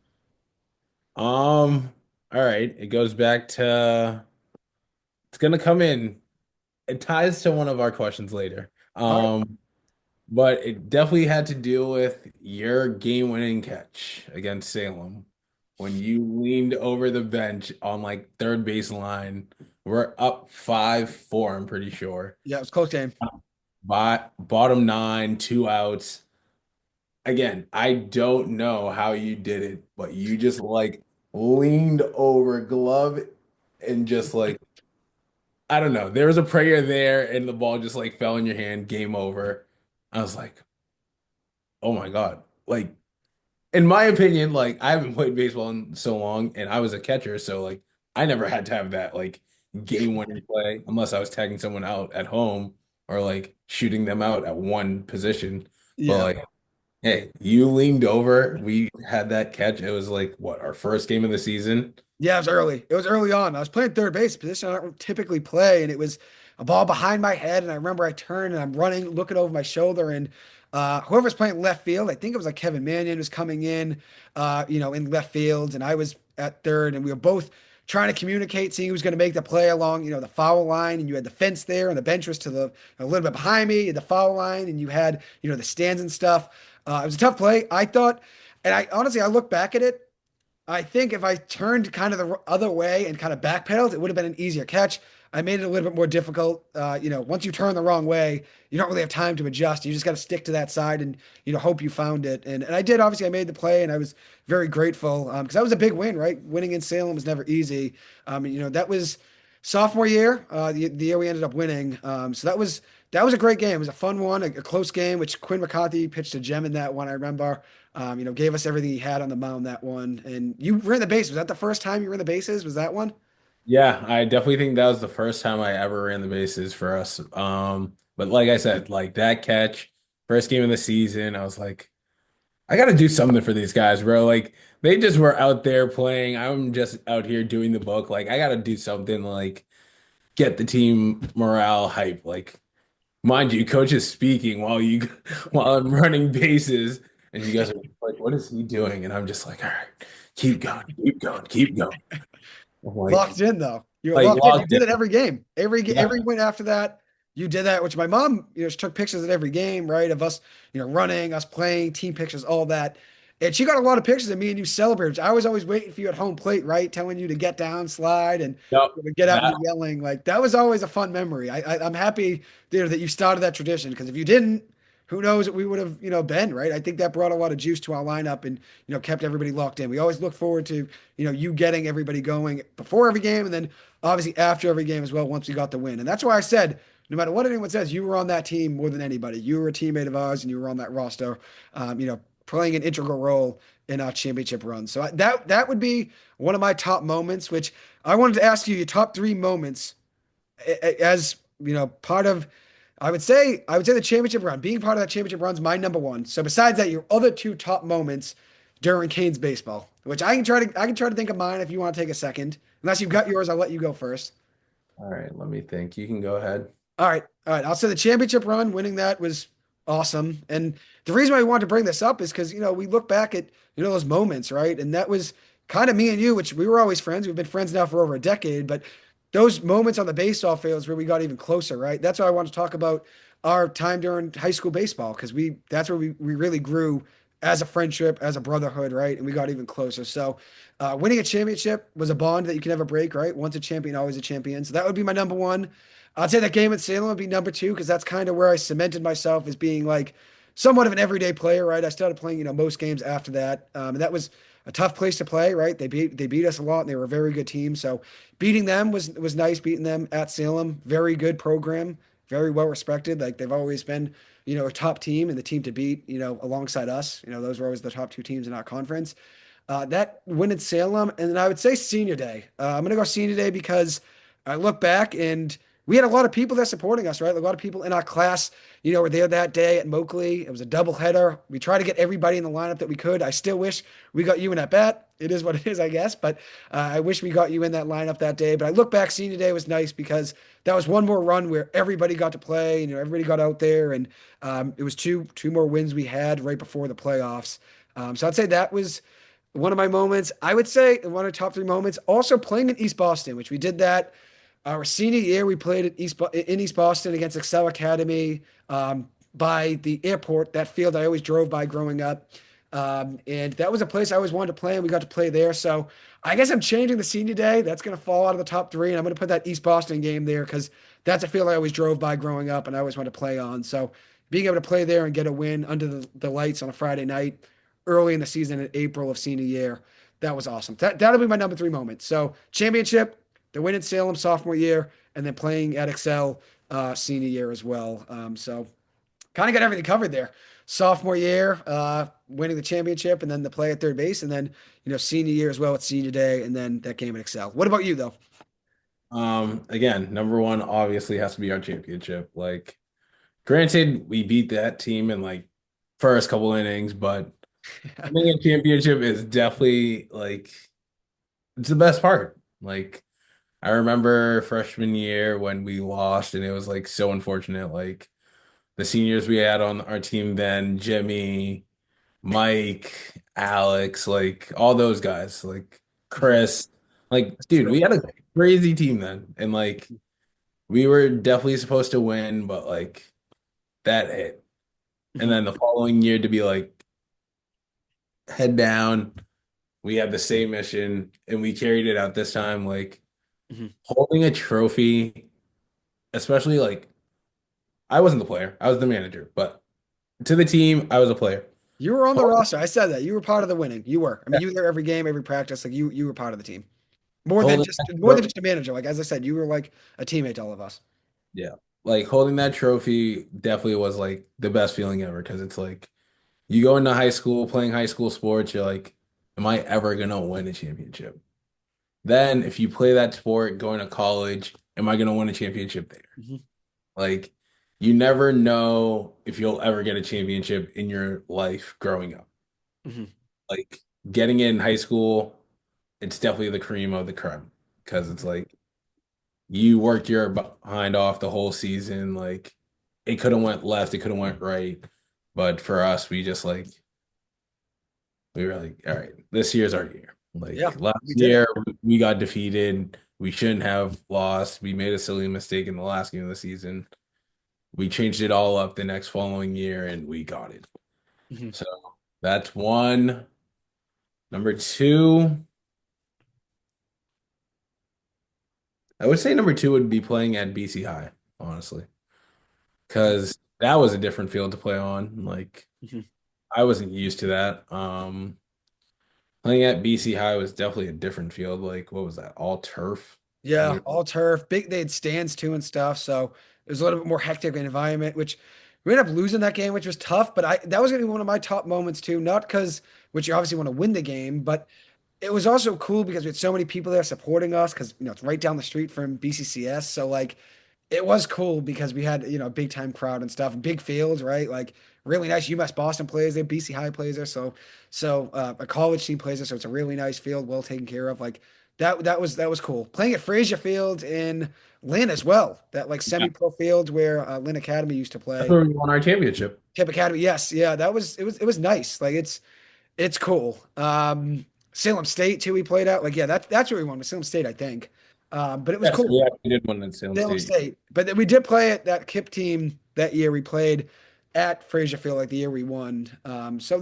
All right. It goes back to it's gonna come in. It ties to one of our questions later. All right. But it definitely had to deal with your game-winning catch against Salem when you leaned over the bench on like third baseline. We're up 5-4, I'm pretty sure. Yeah, it was a close game. Bottom nine, 2 outs. Again, I don't know how you did it, but you just like leaned over glove and just like I don't know. There was a prayer there and the ball just like fell in your hand, game over. I was like, oh my God. Like in my opinion, like I haven't played baseball in so long and I was a catcher, so like I never had to have that like game winning play unless I was tagging someone out at home or like shooting them out at one position. But Yeah. like, hey, you leaned over. We had that catch. It was like what, our first game of the season? Yeah, it was early. It was early on. I was playing third base, position I don't typically play, and it was a ball behind my head. And I remember I turned and I'm running, looking over my shoulder, and whoever's playing left field, I think it was like Kevin Mannion was coming in, in left field, and I was at third, and we were both trying to communicate, seeing who was going to make the play along, the foul line, and you had the fence there, and the bench was to the a little bit behind me, the foul line, and you had the stands and stuff. It was a tough play, I thought, and I honestly I look back at it. I think if I turned kind of the other way and kind of backpedaled, it would have been an easier catch. I made it a little bit more difficult. Once you turn the wrong way, you don't really have time to adjust. You just got to stick to that side and hope you found it. And I did. Obviously, I made the play, and I was very grateful because that was a big win, right? Winning in Salem was never easy. That was sophomore year, the year we ended up winning. So that was a great game. It was a fun one, a close game, which Quinn McCarthy pitched a gem in that one. I remember. Gave us everything he had on the mound that one. And you ran the bases. Was that the first time you ran the bases? Was that one? Yeah, I definitely think that was the first time I ever ran the bases for us. But like I said, like that catch, first game of the season, I was like, I got to do something for these guys, bro. Like they just were out there playing. I'm just out here doing the book. Like I got to do something like get the team morale hype. Like mind you, coach is speaking while you while I'm running bases, and you guys are like, "What is he doing?" And I'm just like, "All right, keep going, keep going, keep going." I'm Locked in though. You were like locked in. You locked in. did it every game. Every Yeah. win after that, you did that. Which my mom, she took pictures at every game, right, of us, running, us playing, team pictures, all that. And she got a lot of pictures of me and you celebrated. I was always waiting for you at home plate, right, telling you to get down, slide, and Yep. you would get out and That be yelling. Like that was always a fun memory. I'm happy, that you started that tradition because if you didn't, who knows what we would have, been, right? I think that brought a lot of juice to our lineup and kept everybody locked in. We always look forward to you getting everybody going before every game and then obviously after every game as well once we got the win. And that's why I said, no matter what anyone says, you were on that team more than anybody. You were a teammate of ours and you were on that roster, playing an integral role in our championship run. So that would be one of my top moments, which I wanted to ask you your top three moments as part of I would say the championship run. Being part of that championship run is my number one. So besides that, your other two top moments during Canes baseball, which I can try to think of mine if you want to take a second. Unless you've got yours, I'll let you go first. All right, let me think. You can go ahead. All right. All right. I'll say the championship run, winning that was awesome. And the reason why we wanted to bring this up is because, we look back at, those moments, right? And that was kind of me and you, which we were always friends. We've been friends now for over a decade, but those moments on the baseball fields where we got even closer, right? That's why I want to talk about our time during high school baseball because that's where we really grew as a friendship, as a brotherhood, right? And we got even closer. So, winning a championship was a bond that you can never break, right? Once a champion, always a champion. So that would be my number one. I'd say that game at Salem would be number two because that's kind of where I cemented myself as being like somewhat of an everyday player, right? I started playing, most games after that, and that was a tough place to play, right? They beat us a lot, and they were a very good team. So beating them was nice. Beating them at Salem, very good program, very well respected. Like they've always been, a top team and the team to beat, alongside us. Those were always the top two teams in our conference. That win at Salem, and then I would say senior day. I'm gonna go senior day because I look back and we had a lot of people there supporting us, right? A lot of people in our class, were there that day at Moakley. It was a doubleheader. We tried to get everybody in the lineup that we could. I still wish we got you in at bat. It is what it is, I guess. But I wish we got you in that lineup that day. But I look back, senior day was nice because that was one more run where everybody got to play. Everybody got out there, and it was two more wins we had right before the playoffs. So I'd say that was one of my moments. I would say one of the top three moments. Also playing in East Boston, which we did that our senior year. We played in East Boston against Excel Academy by the airport. That field I always drove by growing up, and that was a place I always wanted to play, and we got to play there. So I guess I'm changing the senior day. That's going to fall out of the top three, and I'm going to put that East Boston game there because that's a field I always drove by growing up, and I always wanted to play on. So being able to play there and get a win under the lights on a Friday night early in the season in April of senior year. That was awesome. That'll be my number three moment. So championship, the win at Salem sophomore year, and then playing at Excel senior year as well. So kind of got everything covered there. Sophomore year, winning the championship, and then the play at third base, and then senior year as well at senior day, and then that game at Excel. What about you though? Again, number one obviously has to be our championship. Like, granted, we beat that team in like first couple innings, but winning a championship is definitely like it's the best part. Like, I remember freshman year when we lost, and it was like so unfortunate. Like the seniors we had on our team then, Jimmy, Mike, Alex, like all those guys, like Chris, like dude, we True. had a crazy team then, and like we were definitely supposed to win, but like that hit, and Mhm. then the following year to be like head down, we had the same mission, and we carried it out this time, like. Mhm. Holding a trophy, especially like I wasn't the player, I was the manager, but to the team, I was a player. You were on the Hold- roster. I said that. You were part of the winning. You were. I mean, you were there every game, every practice. Like you were part of the team. Holding that More than just a manager. Like as I said, you were like a teammate to all of us. yeah, like holding that trophy definitely was like the best feeling ever because it's like you go into high school playing high school sports, you're like, am I ever gonna win a championship? Then if you play that sport going to college, am I gonna win a championship there? Mhm. Like you never know if you'll ever get a championship in your life growing up. Mhm. Like getting in high school, it's definitely the cream of the creme because it's like you worked your behind off the whole season. Like it could have went left, it could have went right, but for us, we were like, all right, this year's our year. Yeah, Like we last did it. year, we got defeated. We shouldn't have lost. We made a silly mistake in the last game of the season. We changed it all up the next following year, and we got it. Mhm. So that's one. Number two, I would say number two would be playing at BC High, honestly, because that was a different field to play on. Like Mhm. I wasn't used to that. Playing at BC High was definitely a different field. Like what was that? All turf. Yeah, We all turf. Big, they had stands too and stuff. So it was a little bit more hectic environment, which we ended up losing that game, which was tough. But I that was gonna be one of my top moments too. Not because which you obviously want to win the game, but it was also cool because we had so many people there supporting us because it's right down the street from BCCS. So like it was cool because we had, a big time crowd and stuff, big fields, right? Like really nice UMass Boston plays there, BC High plays there. So a college team plays there. So it's a really nice field, well taken care of. Like that was cool. Playing at Frazier Field in Lynn as well. That like yeah, semi-pro field where Lynn Academy used to that's play. where we won our championship. Camp Academy, yes, yeah, it was nice. Like it's cool. Salem State too, we played out. Like, yeah, that's where we won with Salem State, I think. But it was Yes, cool. we actually did one in Salem Salem State. State. But then we did play at that KIP team that year. We played at Frazier Field like the year we won. So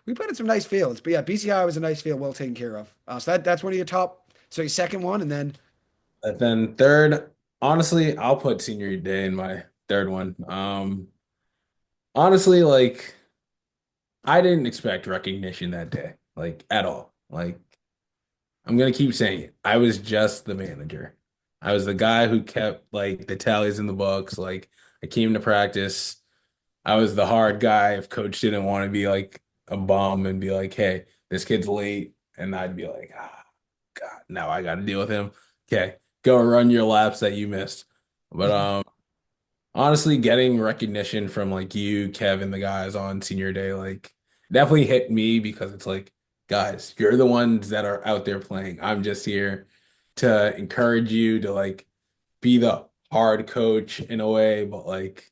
we played in some nice fields. But yeah, BCI was a nice field, well taken care of. So that's one of your top. So your second one, and then And then third, honestly, I'll put senior day in my third one. Honestly, like I didn't expect recognition that day, like at all. Like I'm gonna keep saying it. I was just the manager. I was the guy who kept like the tallies in the books. Like I came to practice. I was the hard guy if coach didn't want to be like a bum and be like, hey, this kid's late. And I'd be like, ah, God, now I got to deal with him. Okay, go run your laps that you missed. But honestly, getting recognition from like you, Kevin, the guys on senior day, like definitely hit me because it's like, guys, you're the ones that are out there playing. I'm just here to encourage you to like be the hard coach in a way, but like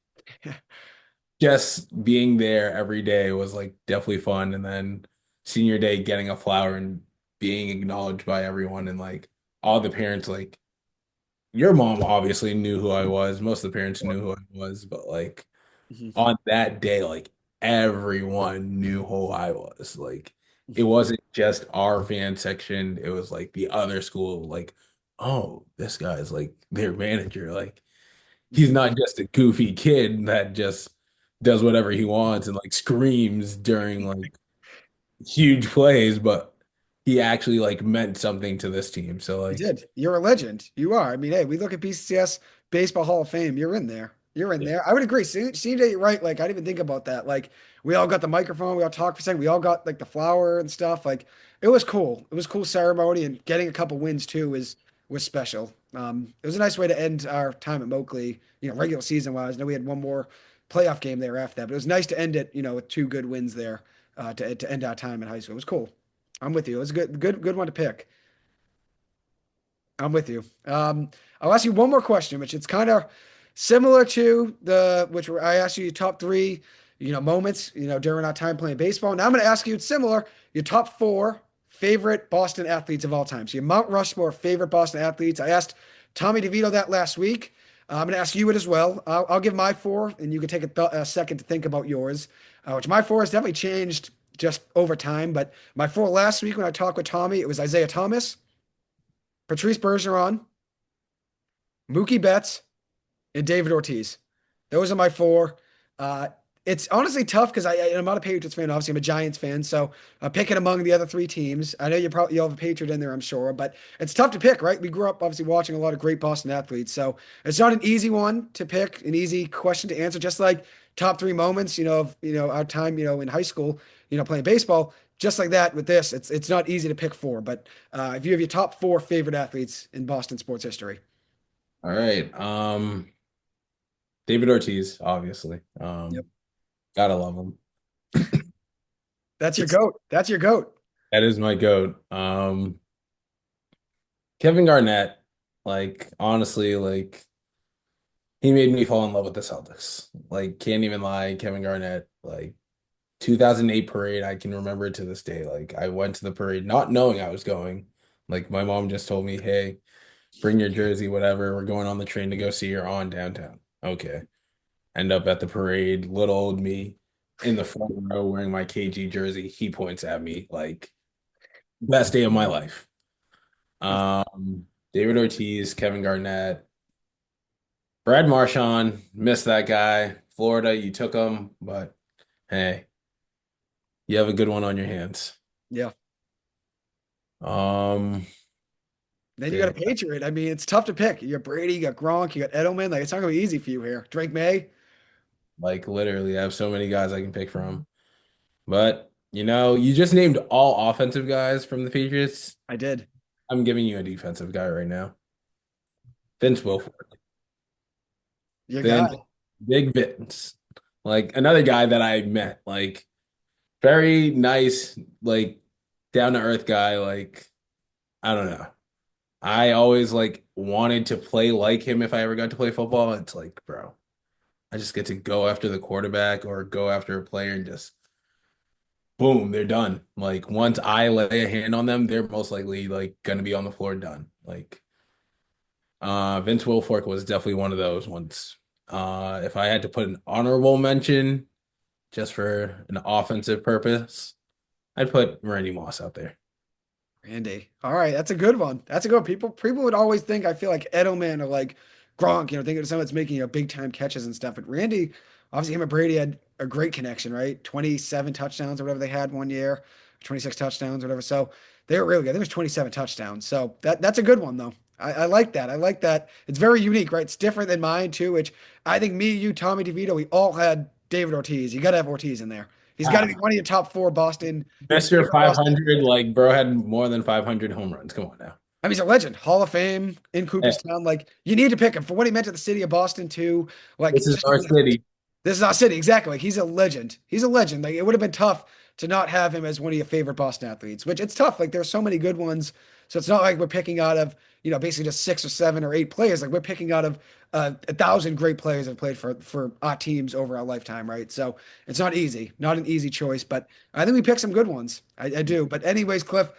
just being there every day was like definitely fun. And then senior day, getting a flower and being acknowledged by everyone and like all the parents, like your mom obviously knew who I was. Most of the parents knew who I was, but like Mhm. on that day, like everyone knew who I was. Like it Mhm. wasn't just our fan section, it was like the other school, like, oh, this guy's like their manager. Like he's Mhm. not just a goofy kid that just does whatever he wants and like screams during like huge plays, but he actually like meant something to this team. So You like did. You're a legend. You are. I mean, hey, we look at BCS Baseball Hall of Fame. You're in there. You're in yeah, there. I would agree. CJ, you're right. Like, I didn't even think about that. Like, we all got the microphone. We all talked for a second. We all got like the flower and stuff. Like, it was cool. It was cool ceremony, and getting a couple wins too was special. It was a nice way to end our time at Moakley. Regular season wise. I know we had one more playoff game there after that, but it was nice to end it. With two good wins there to end our time in high school. It was cool. I'm with you. It was a good one to pick. I'm with you. I'll ask you one more question, which it's kind of similar to I asked you your top three, moments, during our time playing baseball. Now I'm going to ask you, it's similar, your top four favorite Boston athletes of all time. So your Mount Rushmore favorite Boston athletes. I asked Tommy DeVito that last week. I'm going to ask you it as well. I'll give my four, and you can take a second to think about yours. Which my four has definitely changed just over time. But my four last week when I talked with Tommy, it was Isaiah Thomas, Patrice Bergeron, Mookie Betts, and David Ortiz. Those are my four. Uh, it's honestly tough because I'm not a Patriots fan. Obviously, I'm a Giants fan. So picking among the other three teams, I know you have a Patriot in there, I'm sure, but it's tough to pick, right? We grew up obviously watching a lot of great Boston athletes, so it's not an easy one to pick, an easy question to answer. Just like top three moments, of our time, in high school, playing baseball. Just like that with this, it's not easy to pick four. But if you have your top four favorite athletes in Boston sports history, All right. David Ortiz, obviously. yep, Gotta love him. that's your goat. That's your goat. That is my goat. Kevin Garnett, like honestly, like he made me fall in love with the Celtics. Like, can't even lie, Kevin Garnett, like 2008 parade, I can remember it to this day. Like, I went to the parade not knowing I was going. Like, my mom just told me, "Hey, bring your jersey, whatever. We're going on the train to go see your aunt downtown." Okay. End up at the parade, little old me in the front row wearing my KG jersey. He points at me like best day of my life. David Ortiz, Kevin Garnett, Brad Marchand, missed that guy. Florida, you took him, but hey, you have a good one on your hands. Yeah. Um, Then you got a Dang, Patriot. I mean, it's tough to pick. You got Brady, you got Gronk, you got Edelman. Like, it's not gonna be easy for you here. Drake Maye. like literally, I have so many guys I can pick from. But you just named all offensive guys from the Patriots. I did. I'm giving you a defensive guy right now. Vince Wilfork. Your Vince, guy. Big Vince. Like another guy that I met, like very nice, like down to earth guy. Like, I don't know. I always like wanted to play like him if I ever got to play football. It's like, bro, I just get to go after the quarterback or go after a player and just boom, they're done. Like once I lay a hand on them, they're most likely like gonna be on the floor done. Like Vince Wilfork was definitely one of those ones. If I had to put an honorable mention just for an offensive purpose, I'd put Randy Moss out there. Randy. All right, that's a good one. That's a good one. People would always think I feel like Edelman or like Gronk, thinking of someone that's making big time catches and stuff. But Randy, obviously him and Brady had a great connection, right? 27 touchdowns or whatever they had one year, 26 touchdowns or whatever. So they were really good. I think it was 27 touchdowns. So that's a good one though. I like that. I like that. It's very unique, right? It's different than mine too, which I think me, you, Tommy DeVito, we all had David Ortiz. You got to have Ortiz in there. He's got to be Ah, one of your top four Boston, Mr. favorite Boston. 500, like bro had more than 500 home runs. Come on now. I mean, he's a legend, Hall of Fame in Hey, Cooperstown. Like, you need to pick him for what he meant to the city of Boston, too. Like, this is just our city. this is our city. Exactly. Like, he's a legend. He's a legend. Like, it would have been tough to not have him as one of your favorite Boston athletes, which it's tough. Like, there's so many good ones. So it's not like we're picking out of, basically just six or seven or eight players. Like, we're picking out of 1,000 great players that have played for our teams over our lifetime, right? So it's not easy, not an easy choice, but I think we picked some good ones. I do. But anyways, Cliff,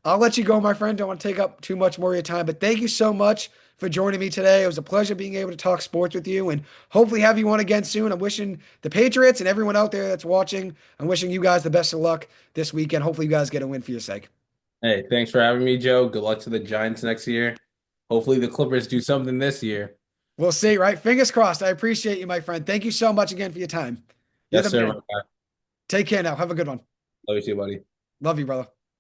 I'll let you go, my friend. Don't want to take up too much more of your time, but thank you so much for joining me today. It was a pleasure being able to talk sports with you and hopefully have you on again soon. I'm wishing the Patriots and everyone out there that's watching, I'm wishing you guys the best of luck this weekend. Hopefully you guys get a win for your sake. Hey, thanks for having me, Joe. Good luck to the Giants next year. Hopefully the Clippers do something this year. We'll see, right? Fingers crossed. I appreciate you, my friend. Thank you so much again for your time. You're Yes, the sir, my man. guy. Take care now. Have a good one. Love you too, buddy. Love you, brother.